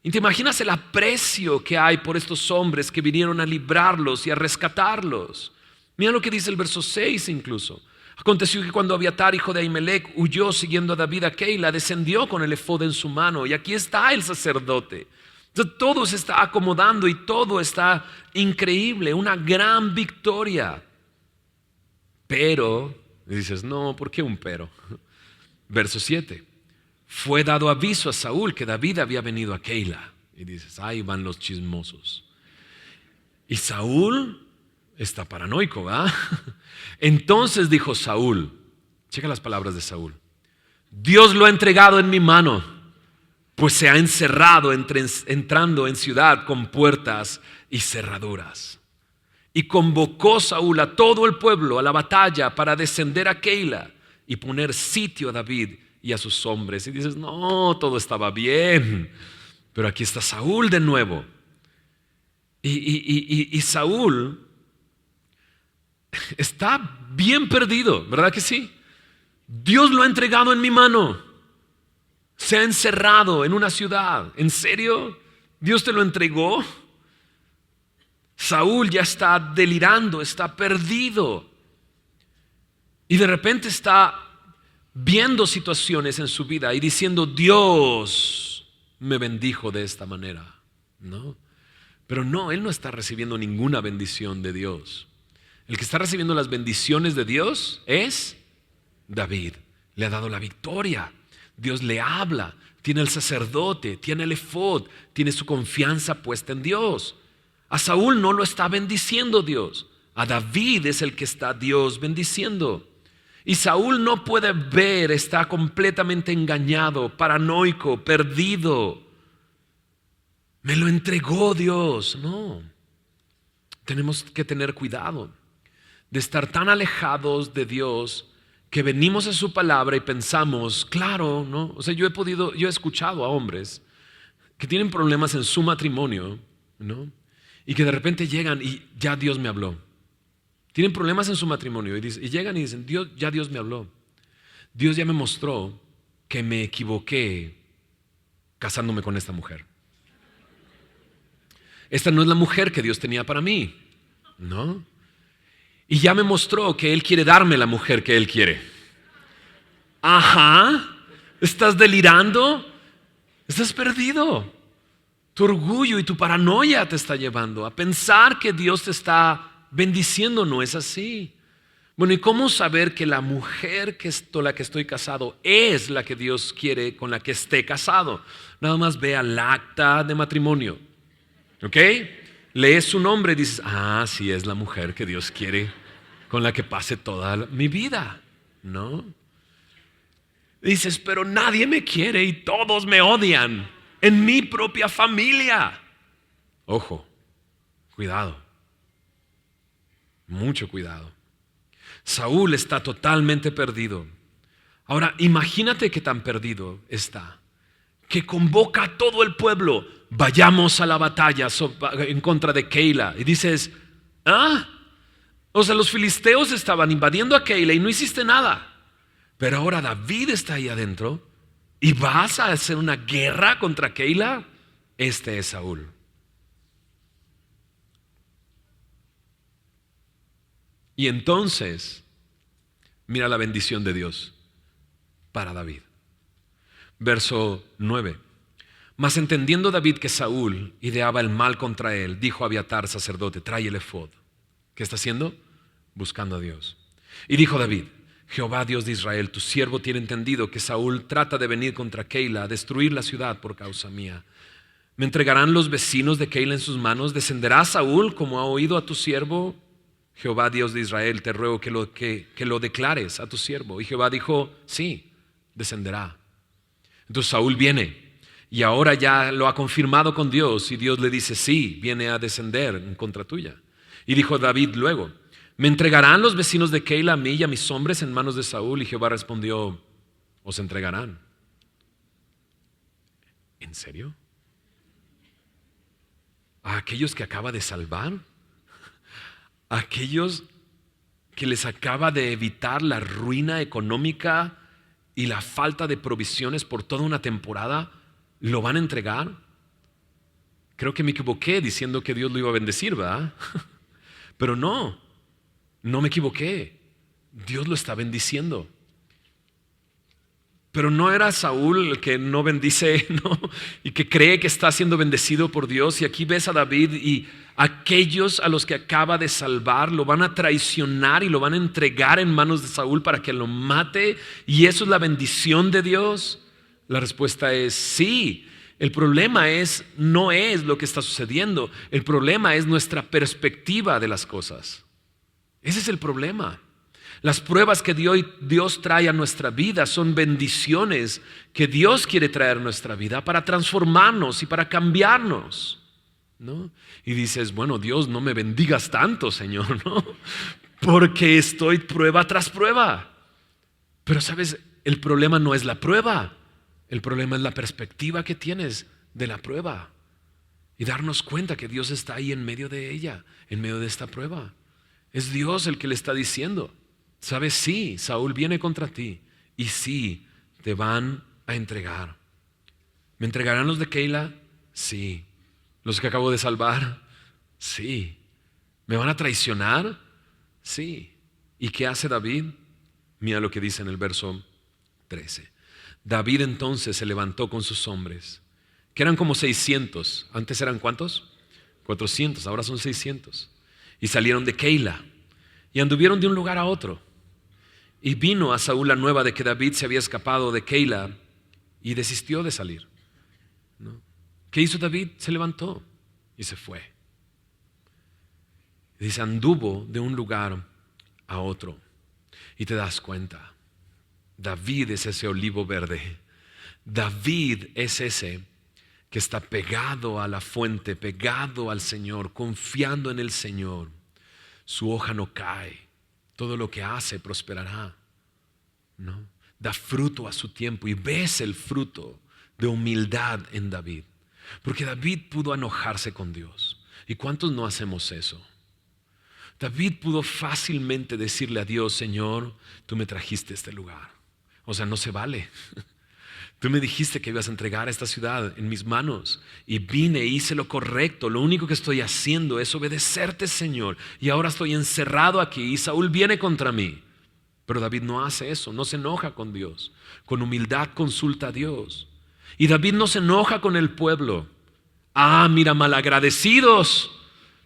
Y te imaginas el aprecio que hay por estos hombres que vinieron a librarlos y a rescatarlos. Mira lo que dice el verso 6 incluso. Aconteció que cuando Abiatar, hijo de Ahimelech, huyó siguiendo a David a Keila, descendió con el efod en su mano. Y aquí está el sacerdote. Entonces, todo se está acomodando y todo está increíble, una gran victoria. Pero, dices, no, ¿por qué un pero? Verso 7. Fue dado aviso a Saúl que David había venido a Keila. Y dices, ahí van los chismosos. Y Saúl está paranoico, ¿verdad? Entonces dijo Saúl, checa las palabras de Saúl: Dios lo ha entregado en mi mano, pues se ha encerrado entrando en ciudad con puertas y cerraduras. Y convocó Saúl a todo el pueblo a la batalla para descender a Keila y poner sitio a David y a sus hombres. Y dices, no, todo estaba bien. Pero aquí está Saúl de nuevo. Y Saúl está bien perdido, ¿verdad que sí? Dios lo ha entregado en mi mano. Se ha encerrado en una ciudad. ¿En serio? ¿Dios te lo entregó? Saúl ya está delirando, está perdido. Y de repente está viendo situaciones en su vida y diciendo, Dios me bendijo de esta manera. ¿No? Pero no, él no está recibiendo ninguna bendición de Dios. El que está recibiendo las bendiciones de Dios es David. Le ha dado la victoria. Dios le habla, tiene el sacerdote, tiene el efod, tiene su confianza puesta en Dios. A Saúl no lo está bendiciendo Dios. A David es el que está Dios bendiciendo. Y Saúl no puede ver, está completamente engañado, paranoico, perdido. Me lo entregó Dios. No. Tenemos que tener cuidado de estar tan alejados de Dios que venimos a su palabra y pensamos, claro, ¿no? O sea, yo he escuchado a hombres que tienen problemas en su matrimonio, ¿no? Y que de repente llegan y ya Dios me habló. Tienen problemas en su matrimonio y llegan y dicen, Dios me habló. Dios ya me mostró que me equivoqué casándome con esta mujer. Esta no es la mujer que Dios tenía para mí, ¿no? Y ya me mostró que Él quiere darme la mujer que Él quiere. Ajá, ¿estás delirando? Estás perdido. Tu orgullo y tu paranoia te está llevando a pensar que Dios te está bendiciendo. No es así. Bueno, ¿y cómo saber que la mujer con la que estoy casado es la que Dios quiere con la que esté casado? Nada más ve al acta de matrimonio. ¿Ok? Lees su nombre y dices, sí es la mujer que Dios quiere con la que pase toda mi vida, ¿no? Dices, pero nadie me quiere y todos me odian en mi propia familia. Ojo, cuidado, mucho cuidado. Saúl está totalmente perdido. Ahora, imagínate qué tan perdido está, que convoca a todo el pueblo, vayamos a la batalla en contra de Keila. Y dices, o sea, los filisteos estaban invadiendo a Keila y no hiciste nada. Pero ahora David está ahí adentro y vas a hacer una guerra contra Keila. Este es Saúl. Y entonces, mira la bendición de Dios para David. Verso 9. Mas entendiendo David que Saúl ideaba el mal contra él, dijo a Abiatar, sacerdote, trae el efod. ¿Qué está haciendo? Buscando a Dios. Y dijo David, Jehová Dios de Israel, tu siervo tiene entendido que Saúl trata de venir contra Keila a destruir la ciudad por causa mía. ¿Me entregarán los vecinos de Keila en sus manos? ¿Descenderá Saúl como ha oído a tu siervo? Jehová Dios de Israel, te ruego que lo declares a tu siervo. Y Jehová dijo, sí, descenderá. Entonces Saúl viene y ahora ya lo ha confirmado con Dios y Dios le dice, sí, viene a descender en contra tuya. Y dijo David luego, ¿me entregarán los vecinos de Keila a mí y a mis hombres en manos de Saúl? Y Jehová respondió, os entregarán. ¿En serio? ¿A aquellos que acaba de salvar? ¿A aquellos que les acaba de evitar la ruina económica y la falta de provisiones por toda una temporada? ¿Lo van a entregar? Creo que me equivoqué diciendo que Dios lo iba a bendecir, ¿verdad? Pero no. no me equivoqué, Dios lo está bendiciendo. Pero no era Saúl el que no bendice, ¿no? Y que cree que está siendo bendecido por Dios. Y aquí ves a David y aquellos a los que acaba de salvar lo van a traicionar y lo van a entregar en manos de Saúl para que lo mate. ¿Y eso es la bendición de Dios? La respuesta es sí. El problema no es lo que está sucediendo. El problema es nuestra perspectiva de las cosas. Ese es el problema. Las pruebas que Dios trae a nuestra vida son bendiciones que Dios quiere traer a nuestra vida para transformarnos y para cambiarnos, ¿no? Y dices, bueno, Dios, no me bendigas tanto, Señor, ¿no? Porque estoy prueba tras prueba. Pero sabes, el problema no es la prueba, el problema es la perspectiva que tienes de la prueba. Y darnos cuenta que Dios está ahí en medio de ella, en medio de esta prueba. Es Dios el que le está diciendo, sabes, sí, Saúl viene contra ti y sí, te van a entregar. ¿Me entregarán los de Keila? Sí. ¿Los que acabo de salvar? Sí. ¿Me van a traicionar? Sí. ¿Y qué hace David? Mira lo que dice en el verso 13. David entonces se levantó con sus hombres, que eran como 600. ¿Antes eran cuántos? 400, ahora son 600. Y salieron de Keila y anduvieron de un lugar a otro. Y vino a Saúl la nueva de que David se había escapado de Keila y desistió de salir, ¿no? ¿Qué hizo David? Se levantó y se fue. Dice, anduvo de un lugar a otro. Y te das cuenta, David es ese olivo verde. David es ese que está pegado a la fuente, pegado al Señor, confiando en el Señor. Su hoja no cae. Todo lo que hace prosperará, ¿no? Da fruto a su tiempo y ves el fruto de humildad en David. Porque David pudo enojarse con Dios. ¿Y cuántos no hacemos eso? David pudo fácilmente decirle a Dios, Señor, tú me trajiste a este lugar. O sea, no se vale. Tú me dijiste que ibas a entregar esta ciudad en mis manos y vine e hice lo correcto. Lo único que estoy haciendo es obedecerte, Señor. Y ahora estoy encerrado aquí y Saúl viene contra mí. Pero David no hace eso, no se enoja con Dios. Con humildad consulta a Dios. Y David no se enoja con el pueblo. Ah, mira, malagradecidos,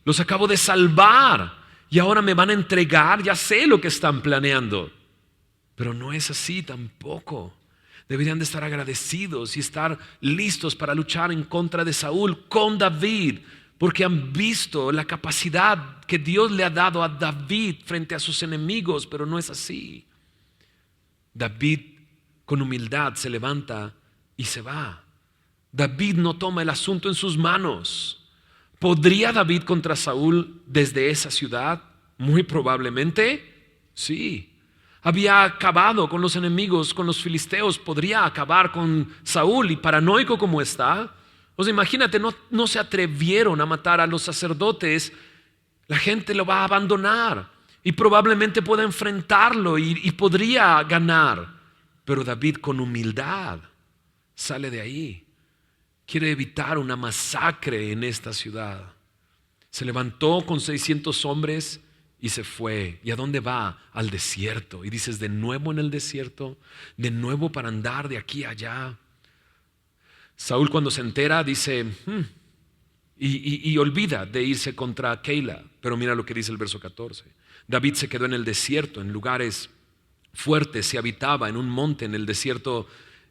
los acabo de salvar y ahora me van a entregar. Ya sé lo que están planeando. Pero no es así tampoco. Deberían de estar agradecidos y estar listos para luchar en contra de Saúl con David, porque han visto la capacidad que Dios le ha dado a David frente a sus enemigos, pero no es así. David con humildad se levanta y se va. David no toma el asunto en sus manos. ¿Podría David contra Saúl desde esa ciudad? Muy probablemente, sí. Había acabado con los enemigos, con los filisteos. Podría acabar con Saúl y paranoico como está. O sea, imagínate, no se atrevieron a matar a los sacerdotes. La gente lo va a abandonar y probablemente pueda enfrentarlo y podría ganar. Pero David con humildad sale de ahí. Quiere evitar una masacre en esta ciudad. Se levantó con 600 hombres y se fue. ¿Y a dónde va? Al desierto. Y dices, de nuevo en el desierto, de nuevo para andar de aquí a allá. Saúl cuando se entera dice, y olvida de irse contra Keila. Pero mira lo que dice el verso 14. David se quedó en el desierto, en lugares fuertes, se habitaba en un monte en el desierto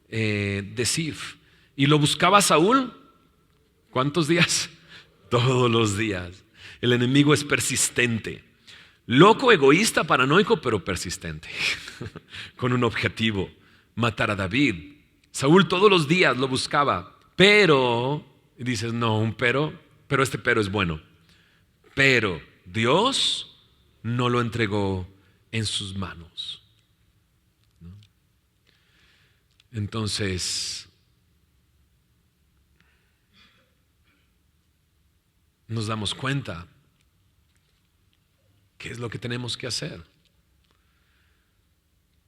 de Sif. Y lo buscaba Saúl, ¿cuántos días? Todos los días. El enemigo es persistente. Loco, egoísta, paranoico, pero persistente. Con un objetivo, matar a David. Saúl todos los días lo buscaba. Pero, y dices, no, un pero este pero es bueno. Pero Dios no lo entregó en sus manos, ¿no? Entonces, nos damos cuenta. ¿Qué es lo que tenemos que hacer?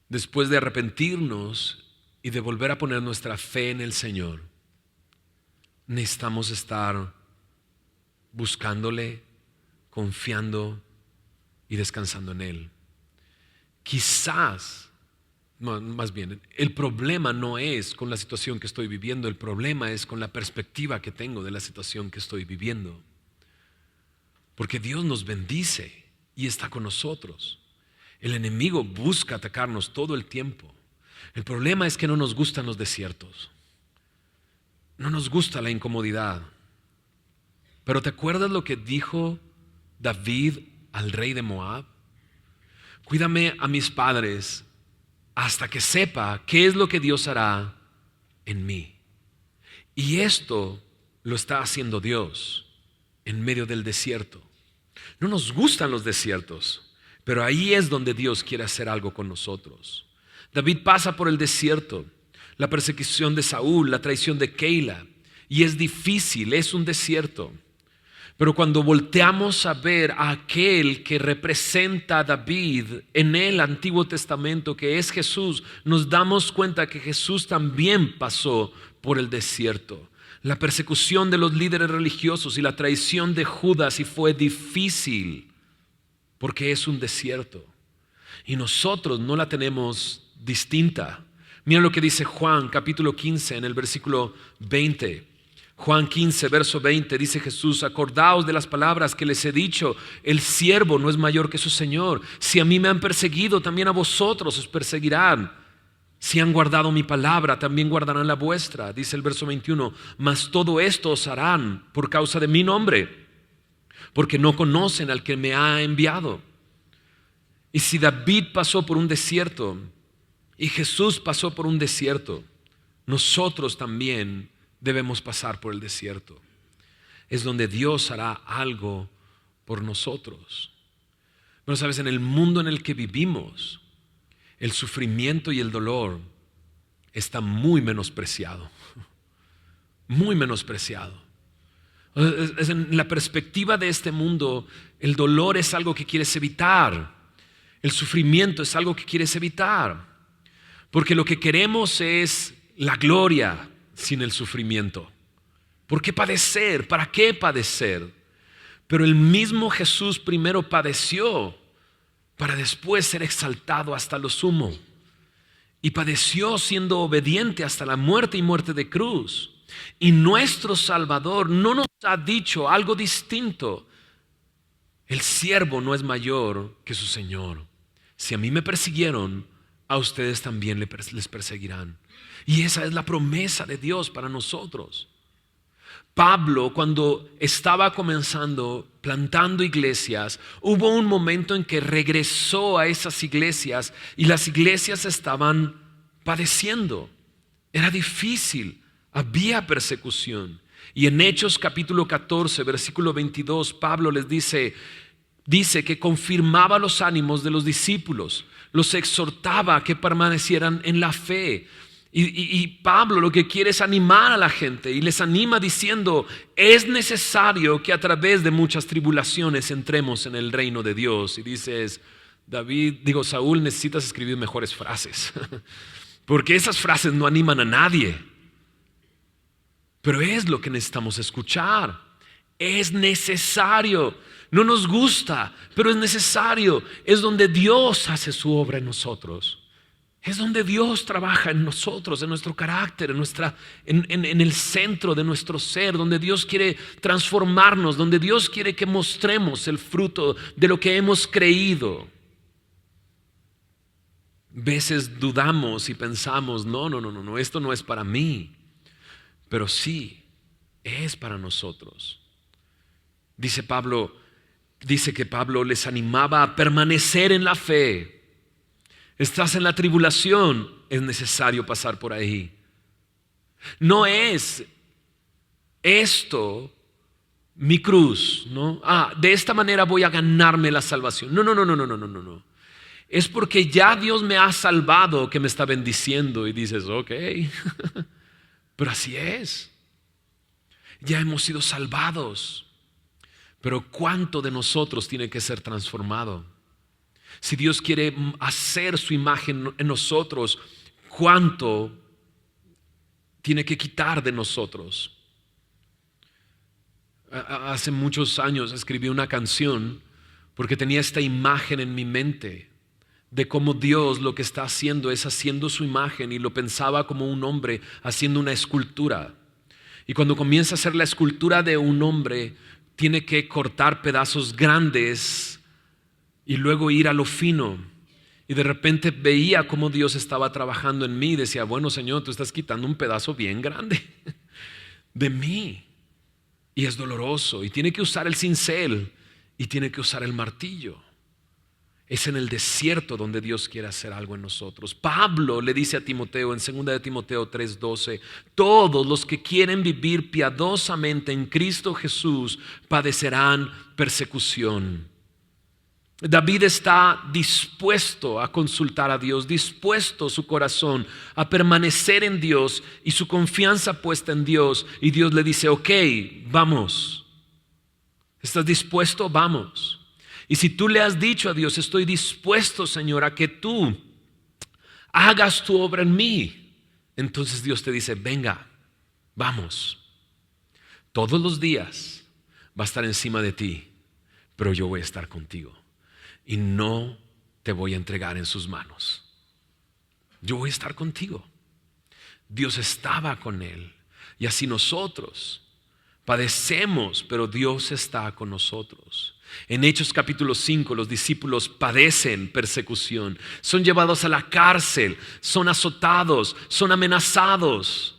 Después de arrepentirnos y de volver a poner nuestra fe en el Señor, necesitamos estar buscándole, confiando y descansando en Él. Quizás, no, más bien, el problema no es con la situación que estoy viviendo, el problema es con la perspectiva que tengo de la situación que estoy viviendo. Porque Dios nos bendice y está con nosotros. El enemigo busca atacarnos todo el tiempo. El problema es que no nos gustan los desiertos. No nos gusta la incomodidad. Pero ¿te acuerdas lo que dijo David al rey de Moab? Cuídame a mis padres hasta que sepa qué es lo que Dios hará en mí. Y esto lo está haciendo Dios en medio del desierto. No nos gustan los desiertos, pero ahí es donde Dios quiere hacer algo con nosotros. David pasa por el desierto, la persecución de Saúl, la traición de Keila, y es difícil, es un desierto. Pero cuando volteamos a ver a aquel que representa a David en el Antiguo Testamento, que es Jesús, nos damos cuenta que Jesús también pasó por el desierto. La persecución de los líderes religiosos y la traición de Judas, y fue difícil porque es un desierto. Y nosotros no la tenemos distinta. Mira lo que dice Juan capítulo 15 en el versículo 20. Juan 15, verso 20, dice Jesús: acordaos de las palabras que les he dicho, el siervo no es mayor que su Señor. Si a mí me han perseguido, también a vosotros os perseguirán. Si han guardado mi palabra, también guardarán la vuestra. Dice el verso 21, mas todo esto os harán por causa de mi nombre, porque no conocen al que me ha enviado. Y si David pasó por un desierto y Jesús pasó por un desierto, nosotros también debemos pasar por el desierto. Es donde Dios hará algo por nosotros. Pero sabes, en el mundo en el que vivimos, el sufrimiento y el dolor está muy menospreciado. Muy menospreciado. En la perspectiva de este mundo, el dolor es algo que quieres evitar. El sufrimiento es algo que quieres evitar. Porque lo que queremos es la gloria sin el sufrimiento. ¿Por qué padecer? ¿Para qué padecer? Pero el mismo Jesús primero padeció para después ser exaltado hasta lo sumo. Y padeció siendo obediente hasta la muerte y muerte de cruz. Y nuestro Salvador no nos ha dicho algo distinto. El siervo no es mayor que su Señor. Si a mí me persiguieron, a ustedes también les perseguirán. Y esa es la promesa de Dios para nosotros. Pablo, cuando estaba comenzando, plantando iglesias, hubo un momento en que regresó a esas iglesias y las iglesias estaban padeciendo. Era difícil, había persecución. Y en Hechos capítulo 14, versículo 22, Pablo les dice que confirmaba los ánimos de los discípulos, los exhortaba a que permanecieran en la fe. Y Pablo lo que quiere es animar a la gente y les anima diciendo: es necesario que a través de muchas tribulaciones entremos en el reino de Dios. Y dices: Saúl, necesitas escribir mejores frases porque esas frases no animan a nadie. Pero es lo que necesitamos escuchar. Es necesario. No nos gusta, pero es necesario. Es donde Dios hace su obra en nosotros. Es donde Dios trabaja en nosotros, en nuestro carácter, en el centro de nuestro ser, donde Dios quiere transformarnos, donde Dios quiere que mostremos el fruto de lo que hemos creído. Veces dudamos y pensamos: no, esto no es para mí. Pero sí, es para nosotros. Dice que Pablo les animaba a permanecer en la fe. Estás en la tribulación, es necesario pasar por ahí. No es esto mi cruz, ¿no? De esta manera voy a ganarme la salvación. No. Es porque ya Dios me ha salvado que me está bendiciendo. Y dices: ok, pero así es. Ya hemos sido salvados. Pero ¿cuánto de nosotros tiene que ser transformado? Si Dios quiere hacer su imagen en nosotros, ¿cuánto tiene que quitar de nosotros? Hace muchos años escribí una canción porque tenía esta imagen en mi mente de cómo Dios lo que está haciendo es haciendo su imagen, y lo pensaba como un hombre haciendo una escultura. Y cuando comienza a hacer la escultura de un hombre, tiene que cortar pedazos grandes y luego ir a lo fino. Y de repente veía cómo Dios estaba trabajando en mí y decía, bueno, Señor, tú estás quitando un pedazo bien grande de mí. Y es doloroso, y tiene que usar el cincel y tiene que usar el martillo. Es en el desierto donde Dios quiere hacer algo en nosotros. Pablo le dice a Timoteo en 2 de Timoteo 3:12, todos los que quieren vivir piadosamente en Cristo Jesús padecerán persecución. David está dispuesto a consultar a Dios, dispuesto su corazón a permanecer en Dios y su confianza puesta en Dios. Y Dios le dice, ok, vamos. ¿Estás dispuesto? Vamos. Y si tú le has dicho a Dios, estoy dispuesto, Señor, a que tú hagas tu obra en mí, entonces Dios te dice, venga, vamos. Todos los días va a estar encima de ti, pero yo voy a estar contigo y no te voy a entregar en sus manos. Yo voy a estar contigo. Dios estaba con él, y así nosotros padecemos, pero Dios está con nosotros. En Hechos capítulo 5, los discípulos padecen persecución, son llevados a la cárcel, son azotados, son amenazados.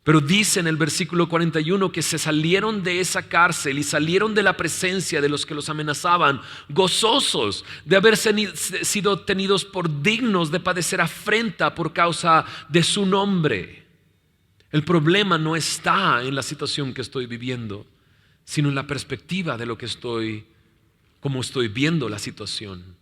Pero dice en el versículo 41 que se salieron de esa cárcel y salieron de la presencia de los que los amenazaban, gozosos de haber sido tenidos por dignos de padecer afrenta por causa de su nombre. El problema no está en la situación que estoy viviendo, sino en la perspectiva de lo que cómo estoy viendo la situación.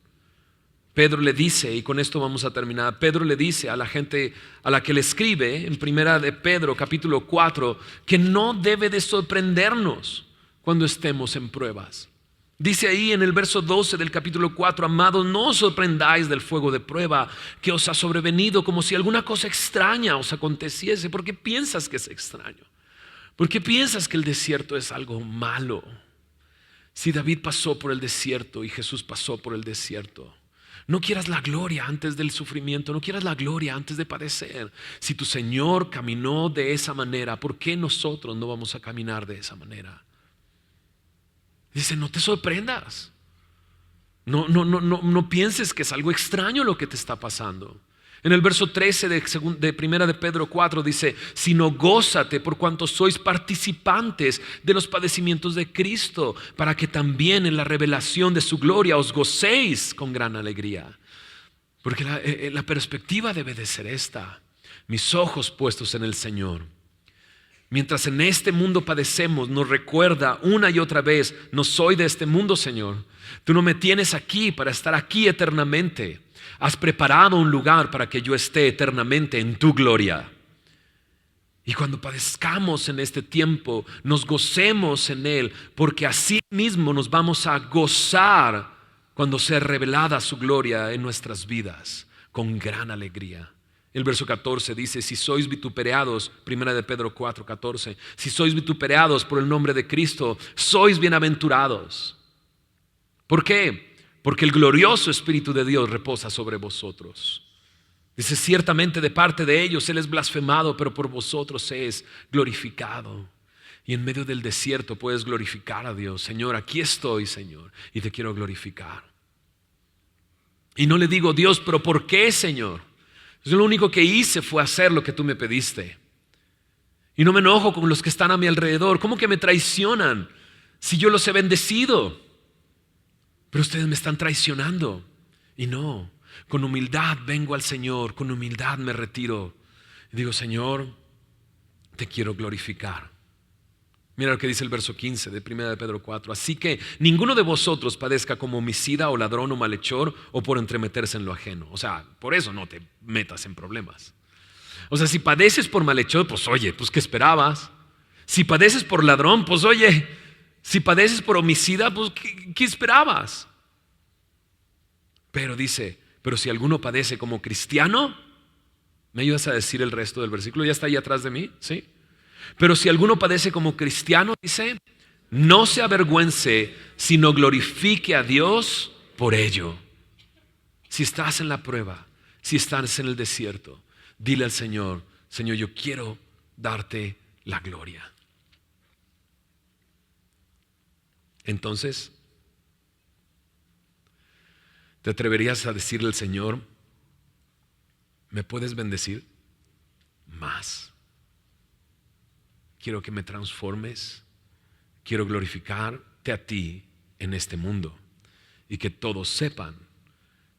Pedro le dice, y con esto vamos a terminar, Pedro le dice a la gente a la que le escribe en 1 de Pedro capítulo 4 que no debe de sorprendernos cuando estemos en pruebas. Dice ahí en el verso 12 del capítulo 4, amados, no os sorprendáis del fuego de prueba que os ha sobrevenido como si alguna cosa extraña os aconteciese. ¿Por qué piensas que es extraño? ¿Por qué piensas que el desierto es algo malo? Si David pasó por el desierto y Jesús pasó por el desierto, no quieras la gloria antes del sufrimiento, no quieras la gloria antes de padecer. Si tu Señor caminó de esa manera, ¿por qué nosotros no vamos a caminar de esa manera? Dice, no te sorprendas. No pienses que es algo extraño lo que te está pasando. En el verso 13 de 1 de Pedro 4 dice, sino gózate por cuanto sois participantes de los padecimientos de Cristo, para que también en la revelación de su gloria os gocéis con gran alegría. Porque la perspectiva debe de ser esta: mis ojos puestos en el Señor. Mientras en este mundo padecemos, nos recuerda una y otra vez, no soy de este mundo, Señor. Tú no me tienes aquí para estar aquí eternamente. Has preparado un lugar para que yo esté eternamente en tu gloria. Y cuando padezcamos en este tiempo, nos gocemos en Él, porque así mismo nos vamos a gozar cuando sea revelada su gloria en nuestras vidas, con gran alegría. El verso 14 dice, si sois vituperados, 1 de Pedro 4, 14, si sois vituperados por el nombre de Cristo, sois bienaventurados. ¿Por qué? Porque el glorioso Espíritu de Dios reposa sobre vosotros. Dice, ciertamente de parte de ellos Él es blasfemado, pero por vosotros es glorificado. Y en medio del desierto puedes glorificar a Dios. Señor, aquí estoy, Señor, y te quiero glorificar. Y no le digo, Dios, pero ¿por qué, Señor? Yo lo único que hice fue hacer lo que tú me pediste. Y no me enojo con los que están a mi alrededor. ¿Cómo que me traicionan si yo los he bendecido? Pero ustedes me están traicionando. Y no, con humildad vengo al Señor, con humildad me retiro. Y digo, Señor, te quiero glorificar. Mira lo que dice el verso 15 de 1 de Pedro 4. Así que ninguno de vosotros padezca como homicida o ladrón o malhechor o por entremeterse en lo ajeno. O sea, por eso no te metas en problemas. O sea, si padeces por malhechor, pues oye, pues ¿qué esperabas? Si padeces por ladrón, pues oye, si padeces por homicida, pues ¿qué esperabas? Pero dice, pero si alguno padece como cristiano, ¿me ayudas a decir el resto del versículo? ¿Ya está ahí atrás de mí? ¿Sí? Pero si alguno padece como cristiano, dice, No se avergüence, sino glorifique a Dios por ello. Si estás en la prueba, si estás en el desierto, dile al Señor, Señor, yo quiero darte la gloria. Entonces, ¿te atreverías a decirle al Señor, ¿me puedes bendecir más? Quiero que me transformes, quiero glorificarte a ti en este mundo y que todos sepan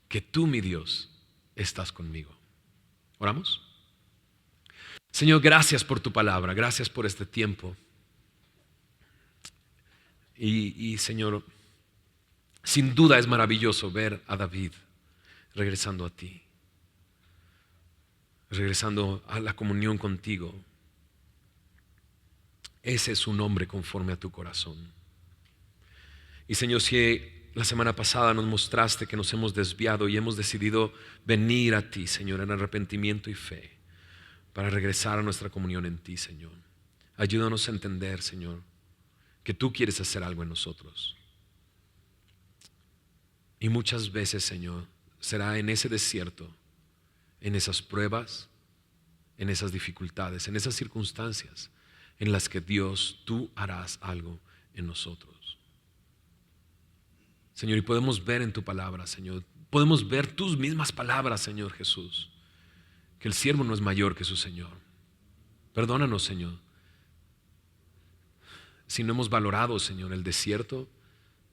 que tú, mi Dios, estás conmigo. ¿Oramos? Señor, gracias por tu palabra, gracias por este tiempo. Y Señor, sin duda es maravilloso ver a David regresando a ti, regresando a la comunión contigo. Ese es un hombre conforme a tu corazón. Y Señor, si la semana pasada nos mostraste que nos hemos desviado y hemos decidido venir a ti, Señor, en arrepentimiento y fe, para regresar a nuestra comunión en ti, Señor. Ayúdanos a entender, Señor, que tú quieres hacer algo en nosotros. Y muchas veces, Señor, será en ese desierto, en esas pruebas, en esas dificultades, en esas circunstancias en las que Dios, tú harás algo en nosotros. Señor, y podemos ver en tu palabra, Señor, podemos ver tus mismas palabras, Señor Jesús, que el siervo no es mayor que su Señor. Perdónanos, Señor, si no hemos valorado, Señor, el desierto,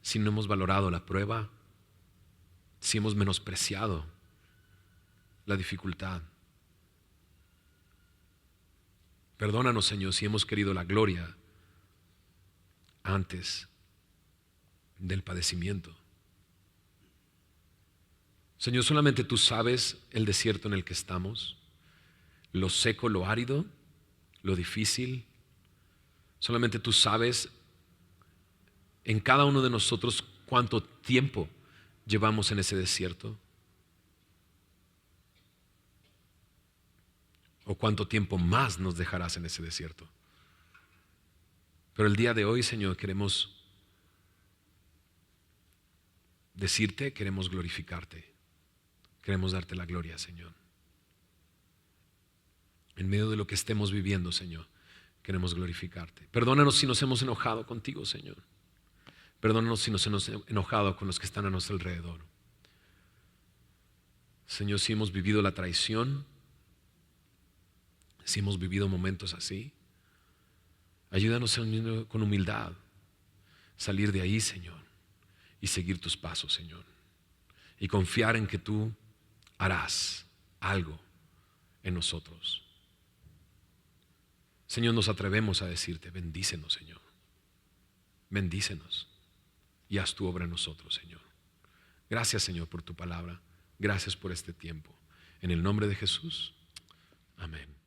si no hemos valorado la prueba, si hemos menospreciado la dificultad. Perdónanos, Señor, si hemos querido la gloria antes del padecimiento. Señor, solamente tú sabes el desierto en el que estamos, lo seco, lo árido, lo difícil. Solamente tú sabes en cada uno de nosotros cuánto tiempo llevamos en ese desierto. O cuánto tiempo más nos dejarás en ese desierto. Pero el día de hoy, Señor, queremos decirte, queremos glorificarte. Queremos darte la gloria, Señor. En medio de lo que estemos viviendo, Señor, queremos glorificarte. Perdónanos si nos hemos enojado contigo, Señor. Perdónanos si nos hemos enojado con los que están a nuestro alrededor. Señor, si hemos vivido la traición, si hemos vivido momentos así, ayúdanos con humildad salir de ahí, Señor, y seguir tus pasos, Señor, y confiar en que tú harás algo en nosotros. Señor, nos atrevemos a decirte, bendícenos, Señor, bendícenos y haz tu obra en nosotros, Señor. Gracias, Señor, por tu palabra, gracias por este tiempo. En el nombre de Jesús, amén.